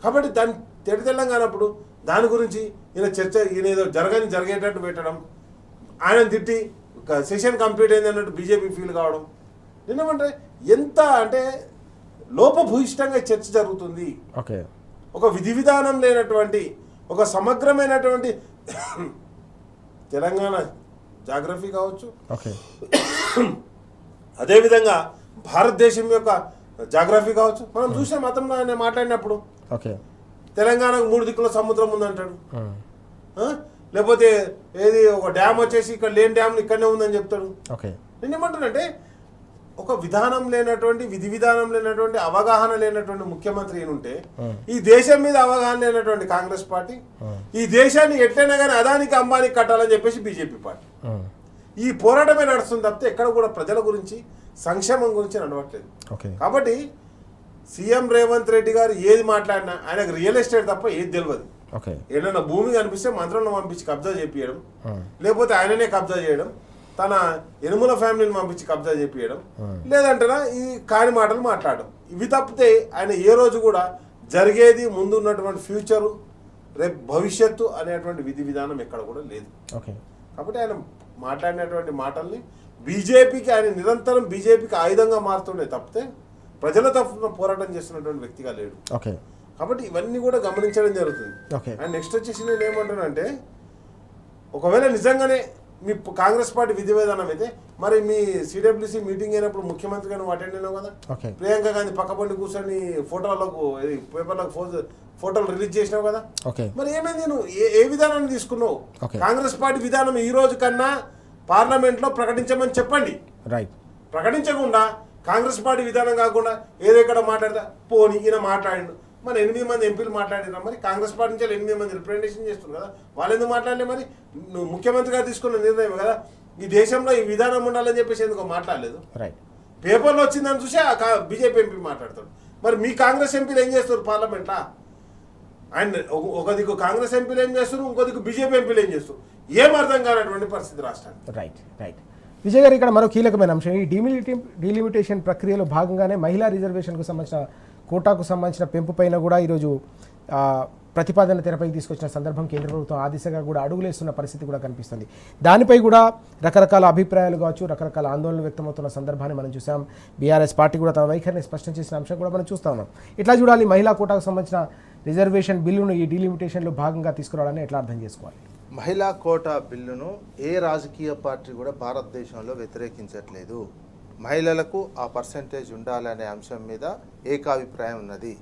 కాబట్టి దాన్ని తేటతెల్లం కానప్పుడు దాని గురించి ఈయన చర్చ, ఈయన ఏదో జరిగేటట్టు పెట్టడం, ఆయన తిట్టి సెషన్ కంప్లీట్ అయింది అన్నట్టు బీజేపీ ఫీల్ కావడం, నేనేమంటే ఎంత అంటే లోపభూయిష్టంగా చర్చ జరుగుతుంది. ఒక విధి విధానం లేనటువంటి ఒక సమగ్రమైనటువంటి తెలంగాణ జాగ్రఫీ కావచ్చు, అదేవిధంగా భారతదేశం యొక్క జాగ్రఫీ కావచ్చు. మనం చూసిన మతంలో ఆయన మాట్లాడినప్పుడు తెలంగాణకు 3 దిక్కుల సముద్రం ఉందంటాడు, లేకపోతే ఏది ఒక డ్యామ్ వచ్చేసి ఇక్కడ లేని డ్యామ్ ఇక్కడనే ఉందని చెప్తాడు. నేను ఏమంటానంటే ఒక విధానం లేనటువంటి విధి విధానం లేనటువంటి అవగాహన లేనటువంటి ముఖ్యమంత్రి ఏనుంటే ఈ దేశం మీద అవగాహన లేనటువంటి కాంగ్రెస్ పార్టీ ఈ దేశాన్ని ఎట్లయినా కానీ అదానికి అంబానికి కట్టాలని చెప్పేసి బీజేపీ పార్టీ ఈ పోరాటమే నడుస్తుంది తప్పితే ఎక్కడ కూడా ప్రజల గురించి సంక్షేమం గురించి నడవట్లేదు. కాబట్టి సీఎం రేవంత్ రెడ్డి గారు ఏది మాట్లాడినా ఆయనకు రియల్ ఎస్టేట్ తప్ప ఏది తెలియదు. ఏదైనా భూమి కనిపిస్తే మంత్రులను పంపించి కబ్జా చేపియడం, లేకపోతే ఆయననే కబ్జా చేయడం, తన ఎనుముల ఫ్యామిలీని పంపించి కబ్జా చేపియడం, లేదంటేనా ఈ కాని మాటలు మాట్లాడడం. ఇవి తప్పితే ఆయన ఏ రోజు కూడా జరిగేది ముందు ఉన్నటువంటి ఫ్యూచరు రేపు భవిష్యత్తు అనేటువంటి విధి విధానం ఎక్కడ కూడా లేదు. కాబట్టి ఆయన మాట్లాడినటువంటి మాటల్ని బీజేపీకి ఆయన నిరంతరం బీజేపీకి ఆయుధంగా మారుతుండే తప్పితే ప్రజల తరఫున పోరాటం చేస్తున్నటువంటి వ్యక్తిగా లేడు. కాబట్టి ఇవన్నీ కూడా గమనించడం జరుగుతుంది. అండ్ నెక్స్ట్ వచ్చేసి నేను ఏమంటానంటే ఒకవేళ నిజంగానే మీ కాంగ్రెస్ పార్టీ విధి విధానం అయితే మరి మీ సిడబ్ల్యూసీ మీటింగ్ అయినప్పుడు ముఖ్యమంత్రి గారు అటెండ్ అయినావు కదా, ప్రియాంక గాంధీ పక్కపండి కూర్చొని ఫోటోలకు పేపర్లకు ఫోటోలు రిలీజ్ చేసినావు కదా, మరి ఏమైంది? నువ్వు ఏ విధానాన్ని తీసుకున్నావు? కాంగ్రెస్ పార్టీ విధానం ఈ రోజు కన్నా పార్లమెంట్లో ప్రకటించమని చెప్పండి. ప్రకటించకుండా కాంగ్రెస్ పార్టీ విధానం కాకుండా ఏదెక్కడ మాట్లాడతా పోనీ ఈయన మాట్లాడిండు, మరి 8 మంది ఎంపీలు మాట్లాడినా, మరి కాంగ్రెస్ పార్టీ నుంచి 8 మంది రిప్రజెంటేషన్ చేస్తున్నారు కదా, వాళ్ళు ఎందుకు మాట్లాడలే? మరి నువ్వు ముఖ్యమంత్రి గారు తీసుకున్న నిర్ణయం కదా, ఈ దేశంలో ఈ విధానం ఉండాలని చెప్పేసి ఎందుకు మాట్లాడలేదు? పేపర్లో వచ్చిందని చూసి బీజేపీ ఎంపీ మాట్లాడతాడు. మరి మీ కాంగ్రెస్ ఎంపీలు ఏం చేస్తారు పార్లమెంట్లా? అండ్ ఒక దిక్కు కాంగ్రెస్ ఎంపీలు ఏం చేస్తారు, ఇంకో దిక్కు బీజేపీ ఎంపీలు ఏం చేస్తారు? ఏం అర్థం కానటువంటి పరిస్థితి రాష్ట్రానికి. విజయ్ గారు, ఇక్కడ మరో కీలకమైన అంశం ఈ డీలిమిటేషన్ ప్రక్రియలో భాగంగానే మహిళా రిజర్వేషన్కు సంబంధించిన కోటాకు సంబంధించిన పెంపు పైన కూడా ఈరోజు ప్రతిపాదన తెరపైకి తీసుకొచ్చిన సందర్భం కేంద్ర ప్రభుత్వం ఆ దిశగా కూడా అడుగులేస్తున్న పరిస్థితి కూడా కనిపిస్తుంది. దానిపై కూడా రకరకాల అభిప్రాయాలు కావచ్చు, రకరకాల ఆందోళనలు వ్యక్తమవుతున్న సందర్భాన్ని మనం చూసాం. బీఆర్ఎస్ పార్టీ కూడా తన వైఖరిని స్పష్టం చేసిన అంశం కూడా మనం చూస్తూ ఉన్నాం. ఇట్లా చూడాలి మహిళా కోటాకు సంబంధించిన రిజర్వేషన్ బిల్లును ఈ డీలిమిటేషన్లో భాగంగా తీసుకురావాలని ఎట్లా అర్థం చేసుకోవాలి? మహిళా కోటా బిల్లును ఏ రాజకీయ పార్టీ కూడా భారతదేశంలో వ్యతిరేకించట్లేదు. మహిళలకు ఆ పర్సెంటేజ్ ఉండాలనే అంశం మీద ఏకాభిప్రాయం ఉన్నది.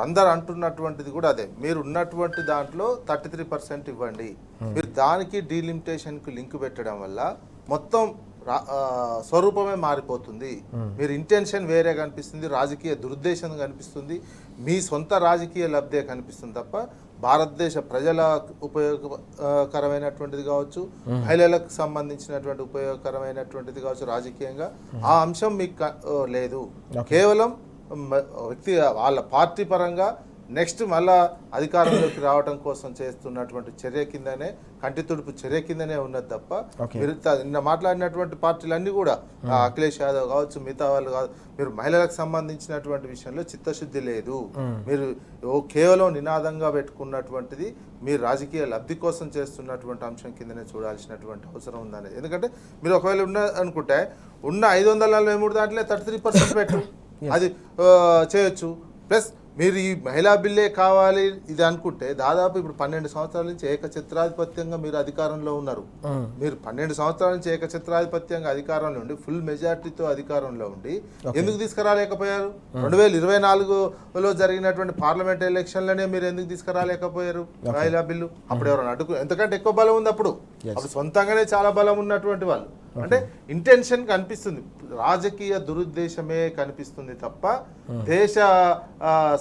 అందరు అంటున్నటువంటిది కూడా అదే, మీరు ఉన్నటువంటి దాంట్లో 33% ఇవ్వండి. మీరు దానికి డీలిమిటేషన్కు లింక్ పెట్టడం వల్ల మొత్తం స్వరూపమే మారిపోతుంది. మీరు ఇంటెన్షన్ వేరే కనిపిస్తుంది, రాజకీయ దురుద్దేశం కనిపిస్తుంది, మీ సొంత రాజకీయ లబ్ధే కనిపిస్తుంది తప్ప భారతదేశ ప్రజల ఉపయోగకరమైనటువంటిది కావచ్చు, మహిళలకు సంబంధించినటువంటి ఉపయోగకరమైనటువంటిది కావచ్చు, రాజకీయంగా ఆ అంశం మీకు లేదు. కేవలం వ్యక్తి వాళ్ళ పార్టీ పరంగా నెక్స్ట్ మళ్ళా అధికారంలోకి రావడం కోసం చేస్తున్నటువంటి చర్య కిందనే, కంటి తుడుపు చర్య కిందనే ఉన్నది తప్ప మీరు నిన్న మాట్లాడినటువంటి పార్టీలన్నీ కూడా అఖిలేష్ యాదవ్ కావచ్చు, మిగతా వాళ్ళు కాదు, మీరు మహిళలకు సంబంధించినటువంటి విషయంలో చిత్తశుద్ధి లేదు. మీరు కేవలం నినాదంగా పెట్టుకున్నటువంటిది మీరు రాజకీయ లబ్ధి కోసం చేస్తున్నటువంటి అంశం కిందనే చూడాల్సినటువంటి అవసరం ఉందనేది. ఎందుకంటే మీరు ఒకవేళ ఉన్న అనుకుంటే ఉన్న 543 దాంట్లో 33% పెట్టు, అది చేయొచ్చు. ప్లస్ మీరు ఈ మహిళా బిల్లే కావాలి ఇది అనుకుంటే దాదాపు ఇప్పుడు 12 సంవత్సరాల నుంచి ఏకఛత్రాధిపత్యంగా మీరు అధికారంలో ఉన్నారు. మీరు 12 సంవత్సరాల నుంచి ఏకఛత్రాధిపత్యంగా అధికారంలో ఉండి ఫుల్ మెజార్టీతో అధికారంలో ఉండి ఎందుకు తీసుకురాలేకపోయారు? 2024లో జరిగినటువంటి పార్లమెంట్ ఎలక్షన్లనే మీరు ఎందుకు తీసుకురాలేకపోయారు మహిళా బిల్లు? అప్పుడు ఎవరైనా అడ్డుకు, ఎందుకంటే ఎక్కువ బలం ఉంది అప్పుడు సొంతంగానే చాలా బలం ఉన్నటువంటి వాళ్ళు. అంటే ఇంటెన్షన్ కనిపిస్తుంది, రాజకీయ దురుద్దేశమే కనిపిస్తుంది తప్ప దేశ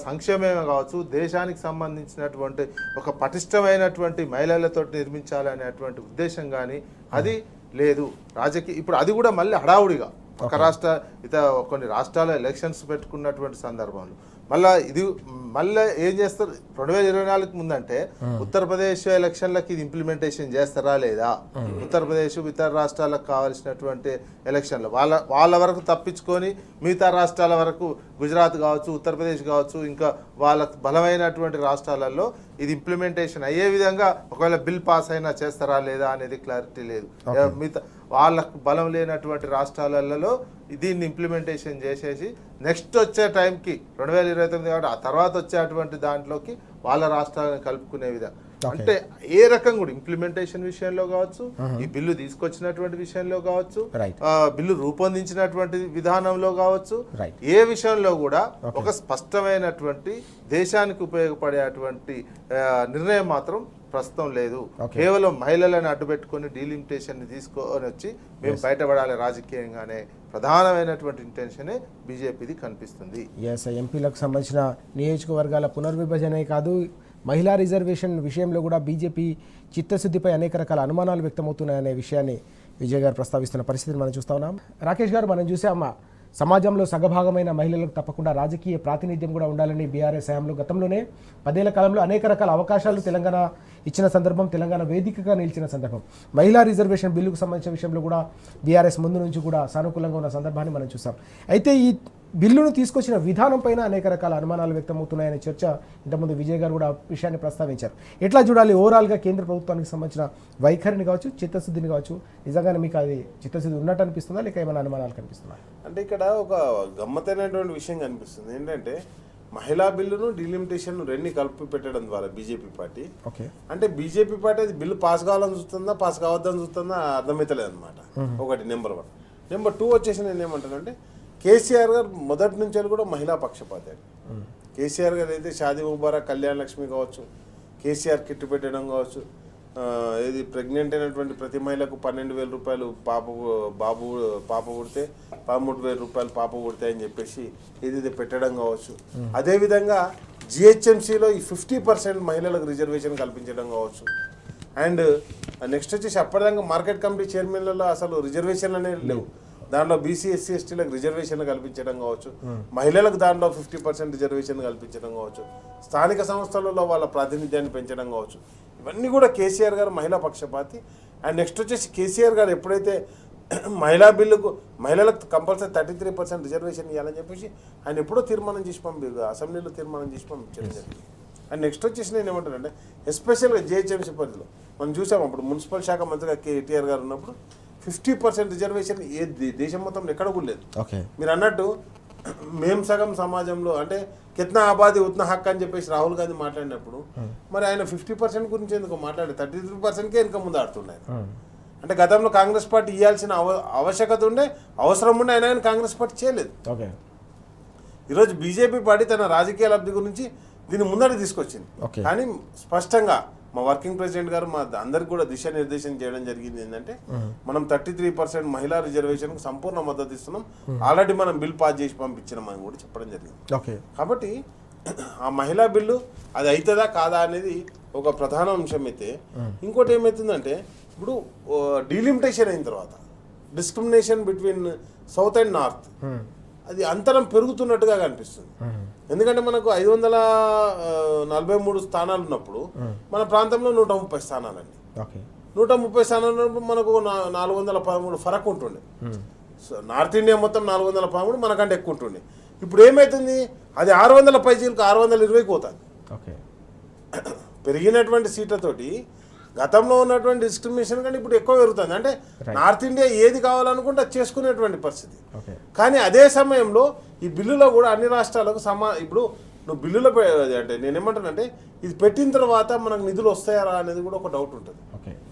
సంక్షేమమే కావచ్చు, దేశానికి సంబంధించినటువంటి ఒక పటిష్టమైనటువంటి మహిళలతో నిర్మించాలనేటువంటి ఉద్దేశం కానీ అది లేదు. రాజకీయ ఇప్పుడు అది కూడా మళ్ళీ హడావుడిగా ఒక రాష్ట్ర కొన్ని రాష్ట్రాల ఎలక్షన్స్ పెట్టుకున్నటువంటి సందర్భంలో మళ్ళీ ఏం చేస్తారు? 2024 ముందంటే ఉత్తరప్రదేశ్ ఎలక్షన్లకి ఇది ఇంప్లిమెంటేషన్ చేస్తారా లేదా? ఉత్తరప్రదేశ్ ఇతర రాష్ట్రాలకు కావాల్సినటువంటి ఎలక్షన్లు వాళ్ళ వరకు తప్పించుకొని మిగతా రాష్ట్రాల వరకు, గుజరాత్ కావచ్చు, ఉత్తరప్రదేశ్ కావచ్చు, ఇంకా వాళ్ళ బలమైనటువంటి రాష్ట్రాలలో ఇది ఇంప్లిమెంటేషన్ అయ్యే విధంగా ఒకవేళ బిల్ పాస్ అయినా చేస్తారా లేదా అనేది క్లారిటీ లేదు. మిగతా వాళ్ళకు బలం లేనటువంటి రాష్ట్రాలలో దీన్ని ఇంప్లిమెంటేషన్ చేసేసి నెక్స్ట్ వచ్చే టైంకి 2029 కాబట్టి ఆ తర్వాత వచ్చేటువంటి దాంట్లోకి వాళ్ళ రాష్ట్రాలను కలుపుకునే విధంగా, అంటే ఏ రకం కూడా ఇంప్లిమెంటేషన్ విషయంలో కావచ్చు, ఈ బిల్లు తీసుకొచ్చినటువంటి విషయంలో కావచ్చు, బిల్లు రూపొందించినటువంటి విధానంలో కావచ్చు, ఏ విషయంలో కూడా ఒక స్పష్టమైనటువంటి దేశానికి ఉపయోగపడేటువంటి నిర్ణయం మాత్రం ప్రస్తుతం లేదు. కేవలం మహిళలను అడ్డుపెట్టుకుని డీలిమిటేషన్ తీసుకొని వచ్చి మేము బయటపడాలి రాజకీయంగానే ప్రధానమైనటువంటి ఇంటెన్షనే బీజేపీది కనిపిస్తుంది. ఎంపీలకు సంబంధించిన నియోజకవర్గాల పునర్విభజనే కాదు, మహిళా రిజర్వేషన్ విషయంలో కూడా బీజేపీ చిత్తశుద్ధిపై అనేక రకాల అనుమానాలు వ్యక్తమవుతున్నాయనే విషయాన్ని విజయ్ గారు ప్రస్తావిస్తున్న పరిస్థితిని మనం చూస్తా ఉన్నాం. రాకేష్ గారు, మనం చూసామా సమాజంలో సగభాగమైన మహిళలకు తప్పకుండా రాజకీయ ప్రాతినిధ్యం కూడా ఉండాలని బీఆర్ఎస్ హయాంలో గతంలోనే 10 ఏళ్ల కాలంలో అనేక రకాల అవకాశాలు తెలంగాణ ఇచ్చిన సందర్భం, తెలంగాణ వేదికగా నిలిచిన సందర్భం. మహిళా రిజర్వేషన్ బిల్లుకు సంబంధించిన విషయంలో కూడా బీఆర్ఎస్ ముందు నుంచి కూడా సానుకూలంగా ఉన్న సందర్భాన్ని మనం చూసాం. అయితే ఈ బిల్లును తీసుకొచ్చిన విధానం పైన అనేక రకాల అనుమానాలు వ్యక్తమవుతున్నాయనే చర్చ ఇంతకుముందు విజయ్ గారు కూడా విషయాన్ని ప్రస్తావించారు. ఎట్లా చూడాలి ఓవరాల్గా కేంద్ర ప్రభుత్వానికి సంబంధించిన వైఖరిని కావచ్చు, చిత్తశుద్ధిని కావచ్చు? నిజంగానే మీకు అది చిత్తశుద్ధి ఉన్నట్టు అనిపిస్తుందా, లేక ఏమైనా అనుమానాలు కనిపిస్తున్నాయి? అంటే ఇక్కడ ఒక గమ్మత్తైనటువంటి విషయం కనిపిస్తుంది. ఏంటంటే మహిళా బిల్లును డీలిమిటేషన్ రెండు కలిపి పెట్టడం ద్వారా బీజేపీ పార్టీ, అంటే బీజేపీ పార్టీ అది బిల్లు పాస్ కావాలని చూస్తుందా, పాస్ కావద్దని చూస్తుందా అర్థమవుతలేదు అనమాట. ఒకటి నెంబర్ 1. నెంబర్ 2 వచ్చేసి నేను ఏమంటానంటే, కేసీఆర్ గారు మొదటి నుంచి కూడా మహిళా పక్షపాతి. కేసీఆర్ గారు అయితే షాదీ ముబారక్, కళ్యాణ లక్ష్మి కావచ్చు, కేసీఆర్ కిట్ పెట్టడం కావచ్చు, ఇది ప్రెగ్నెంట్ అయినటువంటి ప్రతి మహిళకు 12,000 రూపాయలు పాప పుడితే 13,000 రూపాయలు పాప పుడితే అని చెప్పేసి ఇది పెట్టడం కావచ్చు. అదేవిధంగా జిహెచ్ఎంసీలో ఈ 50% మహిళలకు రిజర్వేషన్ కల్పించడం కావచ్చు. అండ్ నెక్స్ట్ వచ్చేసి అప్పటిదాకా మార్కెట్ కమిటీ చైర్మన్లలో అసలు రిజర్వేషన్లు అనేవి లేవు. దాంట్లో బీసీ, ఎస్సీ, ఎస్టీలకు రిజర్వేషన్లు కల్పించడం కావచ్చు, మహిళలకు దాంట్లో 50% రిజర్వేషన్ కల్పించడం కావచ్చు, స్థానిక సంస్థలలో వాళ్ళ ప్రాతినిధ్యాన్ని పెంచడం కావచ్చు. ఇవన్నీ కూడా కేసీఆర్ గారు మహిళా పక్షపాతి. అండ్ నెక్స్ట్ వచ్చేసి కేసీఆర్ గారు ఎప్పుడైతే మహిళా బిల్లుకు మహిళలకు కంపల్సరీ 33% రిజర్వేషన్ ఇవ్వాలని చెప్పేసి ఆయన ఎప్పుడో తీర్మానం చేసి అసెంబ్లీలో తీర్మానం చేసి పంపించడం జరిగింది. అండ్ నెక్స్ట్ వచ్చేసి నేను ఏమంటానంటే, ఎస్పెషల్గా జిహెచ్ఎంసీ పరిధిలో మనం చూసాం, అప్పుడు మున్సిపల్ శాఖ మంత్రిగా కేటీఆర్ గారు ఉన్నప్పుడు 50% రిజర్వేషన్ ఏ దేశం మొత్తం ఎక్కడ కూడా లేదు. మీరు అన్నట్టు మేము సగం సమాజంలో అంటే కిత్నా ఆబాది ఉత్నా హక్ అని చెప్పేసి రాహుల్ గాంధీ మాట్లాడినప్పుడు మరి ఆయన 50% గురించి ఎందుకు మాట్లాడి 33%కే ఇంకా ముందు ఆడుతున్నాయి. అంటే గతంలో కాంగ్రెస్ పార్టీ ఇవ్వాల్సిన ఆవశ్యకత ఉండే, అవసరం ఉండే, ఆయన కాంగ్రెస్ పార్టీ చేయలేదు. ఈరోజు బీజేపీ పార్టీ తన రాజకీయ లబ్ధి గురించి దీన్ని ముందడి తీసుకొచ్చింది. కానీ స్పష్టంగా మా వర్కింగ్ ప్రెసిడెంట్ గారు మా అందరికి కూడా దిశానిర్దేశం చేయడం జరిగింది ఏంటంటే మనం 33% మహిళా రిజర్వేషన్కు సంపూర్ణ మద్దతు ఇస్తున్నాం, ఆల్రెడీ మనం బిల్ పాస్ చేసి పంపించినామని కూడా చెప్పడం జరిగింది. కాబట్టి ఆ మహిళా బిల్లు అది అవుతుందా కాదా అనేది ఒక ప్రధాన అంశం అయితే, ఇంకోటి ఏమవుతుందంటే ఇప్పుడు డీలిమిటేషన్ అయిన తర్వాత discrimination between south and north అది అంతరం పెరుగుతున్నట్టుగా కనిపిస్తుంది. ఎందుకంటే మనకు 543 స్థానాలు ఉన్నప్పుడు మన ప్రాంతంలో 130 స్థానాలండి. 130 స్థానాలు ఉన్నప్పుడు మనకు 413 ఫరక్ ఉంటుండే. నార్త్ ఇండియా మొత్తం 413 మనకంటే ఎక్కువ ఉంటుండే. ఇప్పుడు ఏమవుతుంది, అది 600 పైచీలకు 620కి పోతుంది. పెరిగినటువంటి సీట్లతోటి గతంలో ఉన్నటువంటి డిస్క్రిమినేషన్ కానీ ఇప్పుడు ఎక్కువ పెరుగుతుంది. అంటే నార్త్ ఇండియా ఏది కావాలనుకుంటే అది చేసుకునేటువంటి పరిస్థితి. కానీ అదే సమయంలో ఈ బిల్లులో కూడా అన్ని రాష్ట్రాలకు ఇప్పుడు నువ్వు బిల్లులో అంటే నేనేమంటానంటే ఇది పెట్టిన తర్వాత మనకు నిధులు వస్తాయా అనేది కూడా ఒక డౌట్ ఉంటుంది.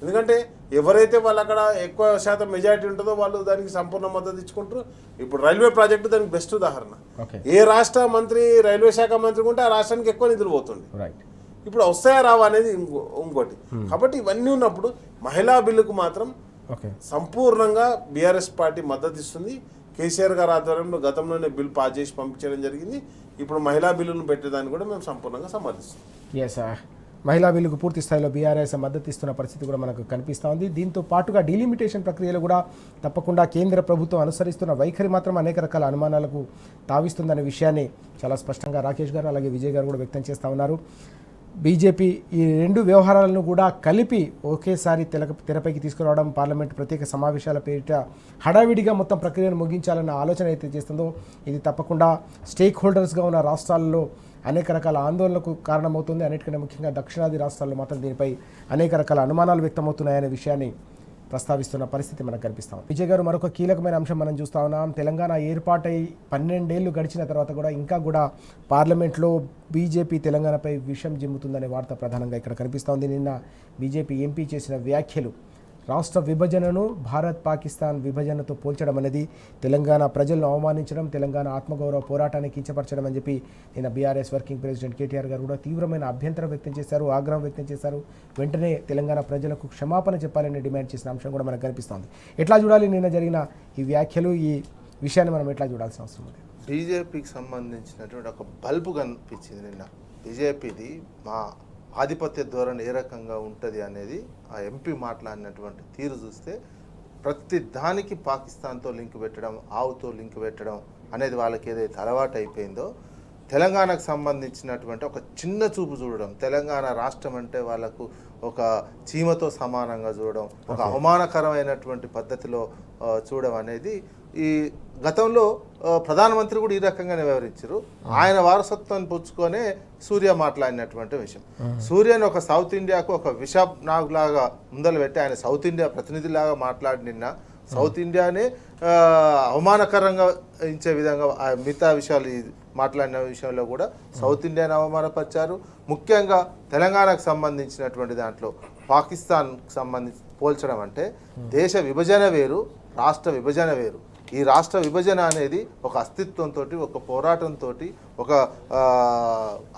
ఎందుకంటే ఎవరైతే వాళ్ళు అక్కడ ఎక్కువ శాతం మెజారిటీ ఉంటుందో వాళ్ళు దానికి సంపూర్ణ మద్దతు ఇచ్చుకుంటారు. ఇప్పుడు రైల్వే ప్రాజెక్టు దానికి బెస్ట్ ఉదాహరణ. ఏ రాష్ట్ర మంత్రి రైల్వే శాఖ మంత్రి ఉంటే ఆ రాష్ట్రానికి ఎక్కువ నిధులు పోతుంది. ఇప్పుడు వస్తాయా రావా అనేది ఇంకోటి. కాబట్టి ఇవన్నీ ఉన్నప్పుడు మహిళా బిల్లుకు మాత్రం సంపూర్ణంగా బీఆర్ఎస్ పార్టీ మద్దతు ఇస్తుంది. కేసీఆర్ గారి ఆధ్వర్యంలో గతంలోనే బిల్ పాస్ చేసి పంపించడం జరిగింది. ఇప్పుడు మహిళా బిల్లును పెట్టేదాన్ని కూడా మేము సంపూర్ణంగా సమర్థిస్తాం. మహిళా బిల్లుకు పూర్తి స్థాయిలో బీఆర్ఎస్ మద్దతు ఇస్తున్న పరిస్థితి కూడా మనకు కనిపిస్తూ ఉంది. దీంతో పాటుగా డీలిమిటేషన్ ప్రక్రియలో కూడా తప్పకుండా కేంద్ర ప్రభుత్వం అనుసరిస్తున్న వైఖరి మాత్రం అనేక రకాల అనుమానాలకు తావిస్తుందనే విషయాన్ని చాలా స్పష్టంగా రాకేష్ గారు అలాగే విజయ్ గారు కూడా వ్యక్తం చేస్తూ ఉన్నారు. బీజేపీ ఈ రెండు వ్యవహారాలను కూడా కలిపి ఒకేసారి తెరపైకి తీసుకురావడం, పార్లమెంట్ ప్రత్యేక సమావేశాల పేరిట హడావిడిగా మొత్తం ప్రక్రియను ముగించాలన్న ఆలోచన అయితే చేస్తుందో ఇది తప్పకుండా స్టేక్ హోల్డర్స్గా ఉన్న రాష్ట్రాల్లో అనేక రకాల ఆందోళనకు కారణమవుతుంది. అన్నిటికంటే ముఖ్యంగా దక్షిణాది రాష్ట్రాల్లో మాత్రం దీనిపై అనేక రకాల అనుమానాలు వ్యక్తమవుతున్నాయనే విషయాన్ని ప్రస్తావిస్తున్న పరిస్థితి మనకు కనిపిస్తాం. విజయ్ గారు, మరొక కీలకమైన అంశం మనం చూస్తా ఉన్నాం. తెలంగాణ ఏర్పాటై 12 ఏళ్లు గడిచిన తర్వాత కూడా ఇంకా కూడా పార్లమెంట్లో బీజేపీ తెలంగాణపై విషం జిమ్ముతుందనే వార్త ప్రధానంగా ఇక్కడ కనిపిస్తోంది. నిన్న బీజేపీ ఎంపీ చేసిన వ్యాఖ్యలు రాష్ట్ర విభజనను భారత్ పాకిస్తాన్ విభజనతో పోల్చడం అనేది తెలంగాణ ప్రజలను అవమానించడం, తెలంగాణ ఆత్మగౌరవ పోరాటాన్ని కించపరచడం అని చెప్పి నిన్న బీఆర్ఎస్ వర్కింగ్ ప్రెసిడెంట్ కేటీఆర్ గారు కూడా తీవ్రమైన అభ్యంతరం వ్యక్తం చేశారు, ఆగ్రహం వ్యక్తం చేశారు. వెంటనే తెలంగాణ ప్రజలకు క్షమాపణ చెప్పాలని డిమాండ్ చేసిన అంశం కూడా మనకు కనిపిస్తోంది. ఎట్లా చూడాలి నిన్న జరిగిన ఈ వ్యాఖ్యలు, ఈ విషయాన్ని మనం ఎట్లా చూడాల్సిన అవసరం ఉంది? బీజేపీకి సంబంధించినటువంటి ఒక బల్బు కనిపించింది నిన్న. బీజేపీది మా ఆధిపత్య ధోరణి ఏ రకంగా ఉంటుంది అనేది ఆ ఎంపీ మాట్లాడినటువంటి తీరు చూస్తే ప్రతి దానికి పాకిస్తాన్తో లింక్ పెట్టడం, ఆవుతో లింక్ పెట్టడం అనేది వాళ్ళకి ఏదైతే అలవాటు అయిపోయిందో, తెలంగాణకు సంబంధించినటువంటి ఒక చిన్న చూపు చూడడం, తెలంగాణ రాష్ట్రం అంటే వాళ్ళకు ఒక చీమతో సమానంగా చూడడం, ఒక అవమానకరమైనటువంటి పద్ధతిలో చూడడం అనేది ఈ గతంలో ప్రధానమంత్రి కూడా ఈ రకంగానే వివరించారు. ఆయన వారసత్వాన్ని పుచ్చుకొనే సూర్య మాట్లాడినటువంటి విషయం. సూర్యని ఒక సౌత్ ఇండియాకు ఒక విషప్ నాగులాగా ముందలు పెట్టి ఆయన సౌత్ ఇండియా ప్రతినిధిలాగా మాట్లాడి నిన్న సౌత్ ఇండియానే అవమానకరంగా ఇచ్చే విధంగా మిగతా విషయాలు మాట్లాడిన విషయంలో కూడా సౌత్ ఇండియాని అవమానపరిచారు. ముఖ్యంగా తెలంగాణకు సంబంధించినటువంటి దాంట్లో పాకిస్తాన్కి సంబంధించి పోల్చడం అంటే దేశ విభజన వేరు, రాష్ట్ర విభజన వేరు. ఈ రాష్ట్ర విభజన అనేది ఒక అస్తిత్వంతో, ఒక పోరాటంతో, ఒక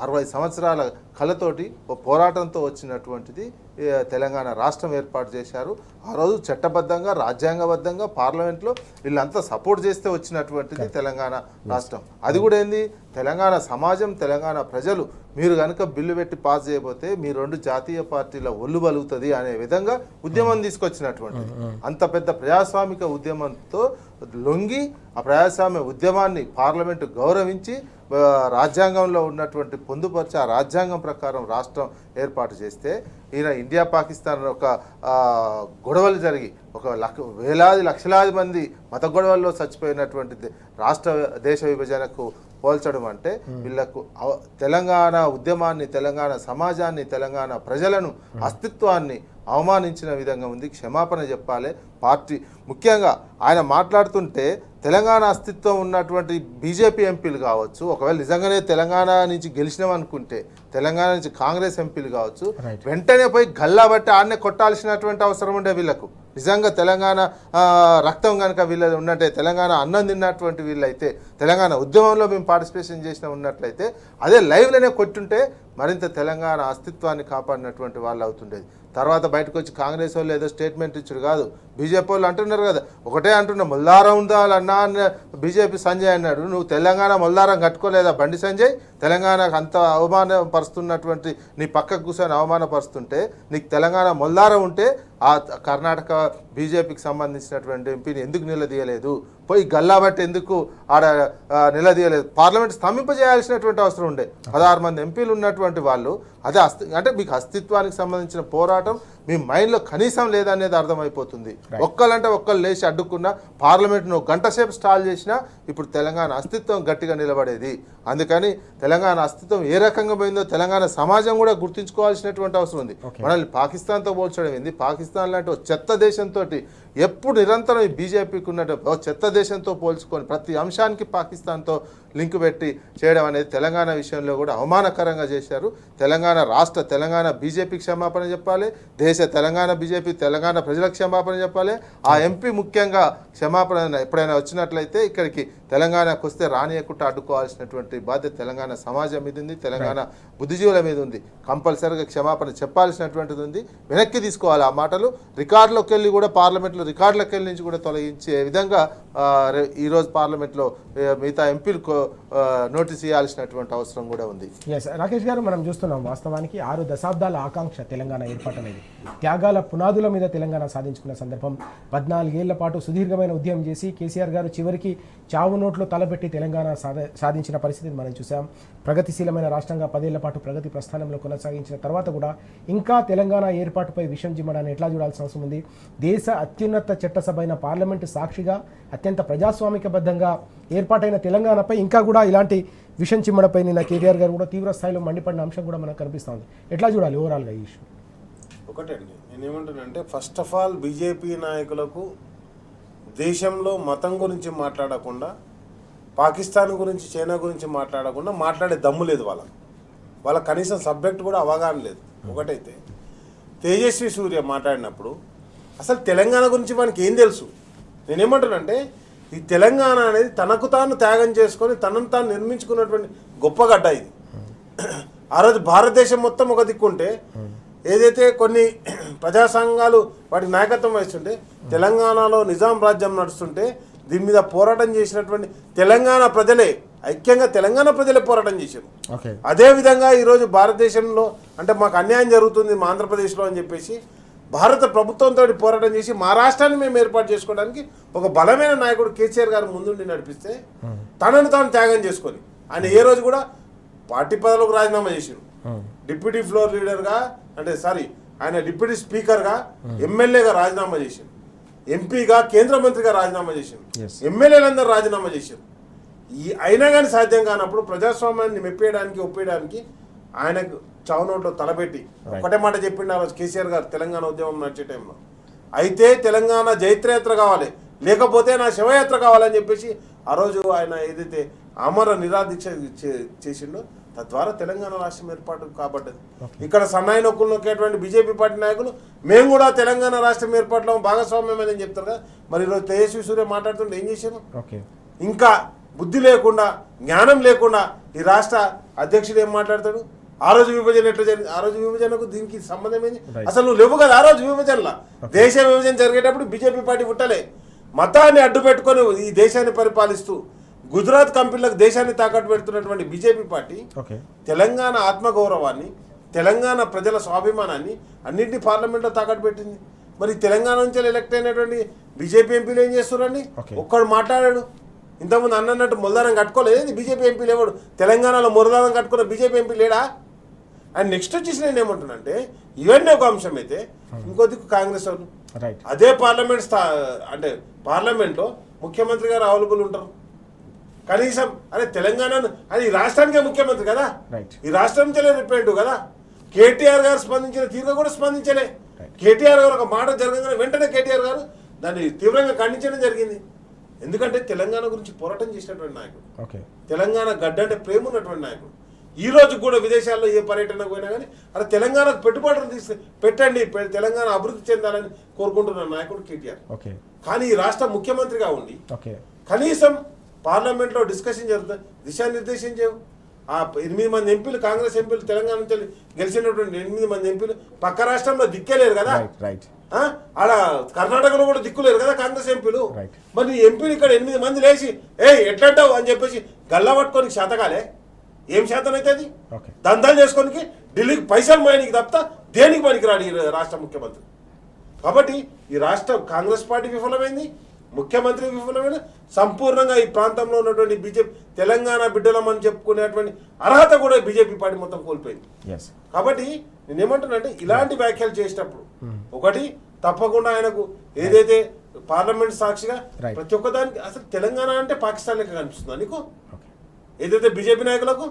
60 సంవత్సరాల కళతోటి ఒక పోరాటంతో వచ్చినటువంటిది తెలంగాణ రాష్ట్రం ఏర్పాటు చేశారు. ఆ రోజు చట్టబద్ధంగా, రాజ్యాంగబద్ధంగా పార్లమెంట్లో వీళ్ళంతా సపోర్ట్ చేస్తే వచ్చినటువంటిది తెలంగాణ రాష్ట్రం. అది కూడా ఏంది, తెలంగాణ సమాజం, తెలంగాణ ప్రజలు మీరు కనుక బిల్లు పెట్టి పాస్ చేయబోతే మీ 2 జాతీయ పార్టీల ఒళ్ళు బలుగుతుంది అనే విధంగా ఉద్యమం తీసుకొచ్చినటువంటిది. అంత పెద్ద ప్రజాస్వామిక ఉద్యమంతో లొంగి ఆ ప్రజాస్వామ్య ఉద్యమాన్ని పార్లమెంటు గౌరవించి రాజ్యాంగంలో ఉన్నటువంటి పొందుపరిచి ఆ రాజ్యాంగం ప్రకారం రాష్ట్రం ఏర్పాటు చేస్తే ఈయన ఇండియా పాకిస్తాన్ ఒక గొడవలు జరిగి ఒక వేలాది లక్షలాది మంది మత గొడవల్లో చచ్చిపోయినటువంటి రాష్ట్ర దేశ విభజనకు పోల్చడం అంటే వీళ్ళకు తెలంగాణ ఉద్యమాన్ని, తెలంగాణ సమాజాన్ని, తెలంగాణ ప్రజలను, అస్తిత్వాన్ని అవమానించిన విధంగా ఉంది. క్షమాపణ చెప్పాలి పార్టీ. ముఖ్యంగా ఆయన మాట్లాడుతుంటే తెలంగాణ అస్తిత్వం ఉన్నటువంటి బీజేపీ ఎంపీలు కావచ్చు, ఒకవేళ నిజంగానే తెలంగాణ నుంచి గెలిచినామనుకుంటే తెలంగాణ నుంచి కాంగ్రెస్ ఎంపీలు కావచ్చు Right. వెంటనే పోయి గల్లా బట్టి ఆడనే కొట్టాల్సినటువంటి అవసరం ఉండే వీళ్ళకు. నిజంగా తెలంగాణ రక్తం కనుక వీళ్ళది ఉన్నట్టే, తెలంగాణ అన్నం తిన్నటువంటి వీళ్ళైతే, తెలంగాణ ఉద్యమంలో మేము పార్టిసిపేషన్ చేసిన ఉన్నట్లయితే అదే లైవ్లోనే కొట్టుంటే మరింత తెలంగాణ అస్తిత్వాన్ని కాపాడినటువంటి వాళ్ళు అవుతుండేది. తర్వాత బయటకు వచ్చి కాంగ్రెస్ వాళ్ళు ఏదో స్టేట్మెంట్ ఇచ్చారు కాదు, బీజేపీ వాళ్ళు అంటున్నారు కదా, ఒకటే అంటున్నా మొల్లారం ఉందా అన్నా అని బీజేపీ సంజయ్ అన్నాడు. నువ్వు తెలంగాణ మొల్లారం కట్టుకోలేదా బండి సంజయ్? తెలంగాణకు అంత అవమానపరుస్తున్నటువంటి నీ పక్కకు కూర్చొని అవమానపరుస్తుంటే నీకు తెలంగాణ మొల్లారం ఉంటే ఆ కర్ణాటక బీజేపీకి సంబంధించినటువంటి ఎంపీని ఎందుకు నిలదీయలేదు? పోయి గల్లాబట్టి ఎందుకు ఆడ నిలదీయలేదు? పార్లమెంట్ స్తంభింపజేయాల్సినటువంటి అవసరం ఉండే. 16 మంది ఎంపీలు ఉన్నటువంటి వాళ్ళు అదే అంటే మీకు అస్తిత్వానికి సంబంధించిన పోరాటం మీ మైండ్లో కనీసం లేదనేది అర్థమైపోతుంది. ఒక్కళ్ళంటే ఒక్కళ్ళు లేచి అడ్డుకున్నా పార్లమెంట్ను గంట సేపు స్టాల్ చేసినా ఇప్పుడు తెలంగాణ అస్తిత్వం గట్టిగా నిలబడేది. అందుకని తెలంగాణ అస్తిత్వం ఏ రకంగా పోయిందో తెలంగాణ సమాజం కూడా గుర్తుంచుకోవాల్సినటువంటి అవసరం ఉంది. మనల్ని పాకిస్తాన్తో పోల్చడం ఏంది? పాకిస్తాన్ లాంటి ఒక చెత్త దేశంతో ఎప్పుడు నిరంతరం ఈ బీజేపీకి ఉన్నట్టు చెత్త దేశంతో పోల్చుకొని ప్రతి అంశానికి పాకిస్తాన్తో లింక్ పెట్టి చేయడం అనేది తెలంగాణ విషయంలో కూడా అవమానకరంగా చేశారు. తెలంగాణ బీజేపీకి క్షమాపణ చెప్పాలి, తెలంగాణ బీజేపీ తెలంగాణ ప్రజలకు క్షమాపణ చెప్పాలి. ఆ ఎంపీ ముఖ్యంగా క్షమాపణ ఎప్పుడైనా వచ్చినట్లయితే ఇక్కడికి తెలంగాణకు వస్తే రానియకుండా అడ్డుకోవాల్సినటువంటి బాధ్యత తెలంగాణ సమాజం మీద ఉంది, తెలంగాణ బుద్ధిజీవుల మీద ఉంది. కంపల్సరీగా క్షమాపణ చెప్పాల్సినటువంటిది ఉంది. వెనక్కి తీసుకోవాలి ఆ మాటలు. రికార్డులోకి వెళ్ళి కూడా పార్లమెంట్లో రికార్డులోకి వెళ్ళి నుంచి కూడా తొలగించే విధంగా ఈరోజు పార్లమెంట్లో మిగతా ఎంపీలు నోటీస్ ఇవ్వాల్సినటువంటి అవసరం కూడా ఉంది. రాకేష్ గారు, మనం చూస్తున్నాం వాస్తవానికి 6 దశాబ్దాల ఆకాంక్ష తెలంగాణ ఏర్పాటు అనేది, త్యాగాల పునాదుల మీద తెలంగాణ సాధించుకున్న సందర్భం. 14 ఏళ్ల పాటు సుదీర్ఘమైన ఉద్యమం చేసి కేసీఆర్ గారు చివరికి చావు నోట్లో తలపెట్టి తెలంగాణ సాధించిన పరిస్థితిని మనం చూసాం. ప్రగతిశీలమైన రాష్ట్రంగా 10 ఏళ్ల పాటు ప్రగతి ప్రస్థానంలో కొనసాగించిన తర్వాత కూడా ఇంకా తెలంగాణ ఏర్పాటుపై విషం జిమ్మడాన్ని ఎట్లా చూడాల్సిన అవసరం ఉంది? దేశ అత్యున్నత చట్టసభ అయిన పార్లమెంటు సాక్షిగా అత్యంత ప్రజాస్వామికబద్ధంగా ఏర్పాటైన తెలంగాణపై ఇంకా కూడా ఇలాంటి విషం చిమ్మడపై నిన్న కేటీఆర్ గారు కూడా తీవ్ర స్థాయిలో మండిపడిన అంశం కూడా మనకు కనిపిస్తుంది. ఎట్లా చూడాలి ఓవరాల్గా ఈ ఇష్యూ? ఒకటండి, నేనేమంటానంటే ఫస్ట్ ఆఫ్ ఆల్ బీజేపీ నాయకులకు దేశంలో మతం గురించి మాట్లాడకుండా, పాకిస్తాన్ గురించి, చైనా గురించి మాట్లాడకుండా మాట్లాడే దమ్ము లేదు వాళ్ళ కనీసం సబ్జెక్ట్ కూడా అవగాహన లేదు. ఒకటైతే తేజస్వి సూర్య మాట్లాడినప్పుడు అసలు తెలంగాణ గురించి మనకి ఏం తెలుసు? నేనేమంటానంటే ఈ తెలంగాణ అనేది తనకు తాను త్యాగం చేసుకొని తనను తాను నిర్మించుకున్నటువంటి గొప్ప గడ్డ ఇది. ఆ రోజు భారతదేశం మొత్తం ఒక దిక్కుంటే ఏదైతే కొన్ని ప్రజా సంఘాలు వాటి నాయకత్వం వహిస్తుంటే, తెలంగాణలో నిజాం రాజ్యం నడుస్తుంటే దీని మీద పోరాటం చేసినటువంటి తెలంగాణ ప్రజలే, ఐక్యంగా తెలంగాణ ప్రజలే పోరాటం చేశారు. అదేవిధంగా ఈరోజు భారతదేశంలో అంటే మాకు అన్యాయం జరుగుతుంది మా ఆంధ్రప్రదేశ్లో అని చెప్పేసి భారత ప్రభుత్వంతో పోరాటం చేసి మా రాష్ట్రాన్ని మేము ఏర్పాటు చేసుకోవడానికి ఒక బలమైన నాయకుడు కేసీఆర్ గారు ముందుండి నడిపిస్తే తనను తాను త్యాగం చేసుకొని ఆయన ఏ రోజు కూడా పార్టీ పదవులకు రాజీనామా చేశారు. డిప్యూటీ ఫ్లోర్ లీడర్గా ఆయన డిప్యూటీ స్పీకర్గా, ఎమ్మెల్యేగా రాజీనామా చేశారు, ఎంపీగా, కేంద్ర మంత్రిగా రాజీనామా చేశారు, ఎమ్మెల్యేలందరూ రాజీనామా చేశారు. అయినా కానీ సాధ్యం కానప్పుడు ప్రజాస్వామ్యాన్ని మెప్పేయడానికి ఒప్పేయడానికి ఆయనకు చావునోట్లో తలపెట్టి ఒకటే మాట చెప్పిండు ఆ రోజు కేసీఆర్ గారు తెలంగాణ ఉద్యమం నడిచే టైంలో. అయితే తెలంగాణ జైత్రయాత్ర కావాలి, లేకపోతే నా శివయాత్ర కావాలని చెప్పేసి ఆ రోజు ఆయన ఏదైతే అమర నిరాదీక్ష చేసిండో తద్వారా తెలంగాణ రాష్ట్రం ఏర్పాటు కాబడ్డది. ఇక్కడ సన్నాయి నొక్కులు నొక్కేటువంటి బీజేపీ పార్టీ నాయకులు మేము కూడా తెలంగాణ రాష్ట్రం ఏర్పాటులో భాగస్వామ్యమని చెప్తారు కదా. మరి ఈరోజు తేజస్వి సూర్య మాట్లాడుతుంటే ఏం చేశారు? ఇంకా బుద్ధి లేకుండా, జ్ఞానం లేకుండా ఈ రాష్ట్ర అధ్యక్షుడు ఏం మాట్లాడతాడు? ఆ రోజు విభజన ఎట్లా జరిగింది? ఆ రోజు విభజనకు దీనికి సంబంధం ఏంది? అసలు నువ్వు లేవు కదా ఆ రోజు విభజనలో. దేశ విభజన జరిగేటప్పుడు బీజేపీ పార్టీ పుట్టలే. మతాన్ని అడ్డు పెట్టుకొని ఈ దేశాన్ని పరిపాలిస్తూ గుజరాత్ కంపెనీలకు దేశాన్ని తాకట్టు పెడుతున్నటువంటి బీజేపీ పార్టీ తెలంగాణ ఆత్మగౌరవాన్ని, తెలంగాణ ప్రజల స్వాభిమానాన్ని అన్నింటినీ పార్లమెంట్లో తాకట్టు పెట్టింది. మరి తెలంగాణ నుంచి ఎలక్ట్ అయినటువంటి బీజేపీ ఎంపీలు ఏం చేస్తున్నారని ఒక్కడు మాట్లాడాడు. ఇంతకుముందు అన్నట్టు మొలదారం కట్టుకోలేదు బీజేపీ ఎంపీలు. ఎవడు తెలంగాణలో మొలదారం కట్టుకున్న బీజేపీ ఎంపీ లేడా? అండ్ నెక్స్ట్ వచ్చేసి నేను ఏమంటున్నానంటే ఇవన్నీ ఒక అంశం అయితే ఇంకో దిక్కు కాంగ్రెస్ వాళ్ళు అదే అంటే పార్లమెంట్లో ముఖ్యమంత్రి గారు అవైలబుల్ ఉంటారు. కనీసం అరే తెలంగాణను అది ఈ రాష్ట్రానికే ముఖ్యమంత్రి కదా, ఈ రాష్ట్రం నుంచే రిప్రజెంట్ కదా. కేటీఆర్ గారు స్పందించిన తీరుగా కూడా స్పందించలే. కేటీఆర్ గారు ఒక మాట జరగగానే వెంటనే కేటీఆర్ గారు దాన్ని తీవ్రంగా ఖండించడం జరిగింది. ఎందుకంటే తెలంగాణ గురించి పోరాటం చేసినటువంటి నాయకుడు, తెలంగాణ గడ్డ అంటే ప్రేమ ఉన్నటువంటి నాయకుడు. ఈ రోజు కూడా విదేశాల్లో ఏ పర్యటనకు పోయినా కానీ అరే తెలంగాణకు పెట్టుబడులు పెట్టండి, తెలంగాణ అభివృద్ధి చెందాలని కోరుకుంటున్న నాయకుడు కేటీఆర్. ఓకే కానీ ఈ రాష్ట్ర ముఖ్యమంత్రిగా ఉండి ఓకే కనీసం పార్లమెంట్లో డిస్కషన్ జరుగుతుంది, దిశానిర్దేశం చేయవు. ఆ 8 మంది ఎంపీలు, కాంగ్రెస్ ఎంపీలు, తెలంగాణ నుంచి గెలిచినటువంటి 8 మంది ఎంపీలు పక్క రాష్ట్రంలో దిక్కేలేరు కదా, రైట్ ఆడ కర్ణాటకలో కూడా దిక్కులేరు కదా కాంగ్రెస్ ఎంపీలు. Right. మరి ఎంపీలు ఇక్కడ 8 మంది లేచి ఎట్లంటావు అని చెప్పేసి గల్లా పట్టుకొని శాతకాలే, ఏం శాతం అయితే అది ఓకే దందాలు చేసుకోనికి ఢిల్లీకి పైసలు మాయనికి తప్ప దేనికి పనికిరాడు ఈ రాష్ట్ర ముఖ్యమంత్రి. కాబట్టి ఈ రాష్ట్ర కాంగ్రెస్ పార్టీ విఫలమైంది, ముఖ్యమంత్రి విఫలమైన, సంపూర్ణంగా ఈ ప్రాంతంలో ఉన్నటువంటి బీజేపీ తెలంగాణ బిడ్డలమని చెప్పుకునేటువంటి అర్హత కూడా బీజేపీ పార్టీ మొత్తం కోల్పోయింది. ఎస్ కాబట్టి నేనేమంటున్నానంటే ఇలాంటి వ్యాఖ్యలు చేసేటప్పుడు ఒకటి తప్పకుండా ఆయనకు ఏదైతే పార్లమెంట్ సాక్షిగా Right. ప్రతి ఒక్కదానికి అసలు తెలంగాణ అంటే పాకిస్తాన్ లెక్క కనిపిస్తుందా నీకు? ఓకే ఏదైతే బీజేపీ నాయకులకు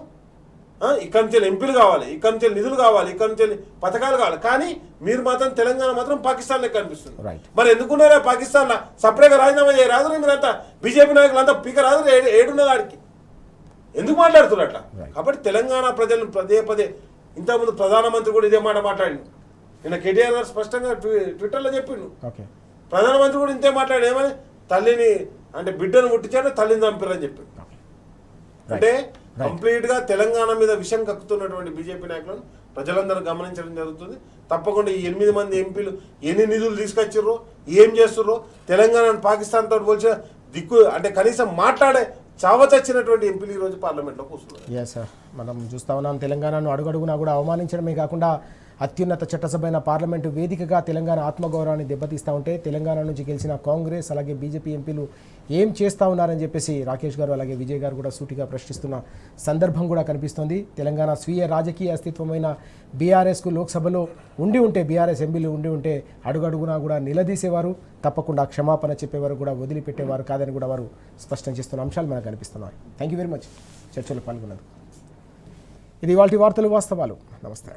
ఇక్కడి నుంచి ఎంపీలు కావాలి, ఇక్కడి నుంచి నిధులు కావాలి, ఇక్కడి నుంచి పథకాలు కావాలి, కానీ మీరు మాత్రం తెలంగాణ మాత్రం పాకిస్తాన్ లెక్క కనిపిస్తుంది. Right. మరి ఎందుకున్నారా పాకిస్తాన్ సపరేట్గా రాజీనామా చేయరాదు? మీరంతా బీజేపీ నాయకులు అంతా పీక రాదు, ఏడున్నది ఆడికి ఎందుకు మాట్లాడుతున్నారు అట్లా? Right. కాబట్టి తెలంగాణ ప్రజలను పదే ఇంతకుముందు ప్రధానమంత్రి కూడా ఇదే మాట మాట్లాడిండు. నిన్న కేటీఆర్ గారు స్పష్టంగా ట్విట్టర్లో చెప్పిండు. ఓకే ప్రధానమంత్రి కూడా ఇంతే మాట్లాడు, ఏమని తల్లిని అంటే బిడ్డను ముట్టించాడు, తల్లిని చంపారని చెప్పిండు. అంటే కంప్లీట్ గా తెలంగాణ మీద విషం కక్కుతున్నటువంటి బీజేపీ నాయకులను ప్రజలందరూ గమనించడం జరుగుతుంది. తప్పకుండా ఈ 8 మంది ఎంపీలు ఎన్ని నిధులు తీసుకొచ్చిర్రో, ఏం చేస్తుర్రో, తెలంగాణను పాకిస్తాన్ తోటి పోల్చిన దిక్కు అంటే కనీసం మాట్లాడే చావచచ్చినటువంటి ఎంపీలు ఈ రోజు పార్లమెంట్లో కూర్చున్నారు. ఎస్ సార్, మనం చూస్తా ఉన్నాం తెలంగాణను అడుగడుగునా కూడా అవమానించడమే కాకుండా అత్యున్నత చట్టసభ అయిన పార్లమెంటు వేదికగా తెలంగాణ ఆత్మగౌరవాన్ని దెబ్బతీస్తూ ఉంటే తెలంగాణ నుంచి గెలిచిన కాంగ్రెస్ అలాగే బీజేపీ ఎంపీలు ఏం చేస్తూ ఉన్నారని చెప్పేసి రాకేష్ గారు అలాగే విజయ్ గారు కూడా సూటిగా ప్రశ్నిస్తున్న సందర్భం కూడా కనిపిస్తోంది. తెలంగాణ స్వీయ రాజకీయ అస్తిత్వమైన బీఆర్ఎస్కు లోక్సభలో ఉంటే బీఆర్ఎస్ ఎంపీలు ఉంటే అడుగడుగునా కూడా నిలదీసేవారు, తప్పకుండా క్షమాపణ చెప్పేవారు కూడా వదిలిపెట్టేవారు కాదని కూడా వారు స్పష్టం చేస్తున్న అంశాలు మనకు కనిపిస్తున్నాయి. థ్యాంక్ యూ వెరీ మచ్ చర్చలో పాల్గొన్నందుకు. ఇది ఇవాల్టి వార్తలు వాస్తవాలు. నమస్తే.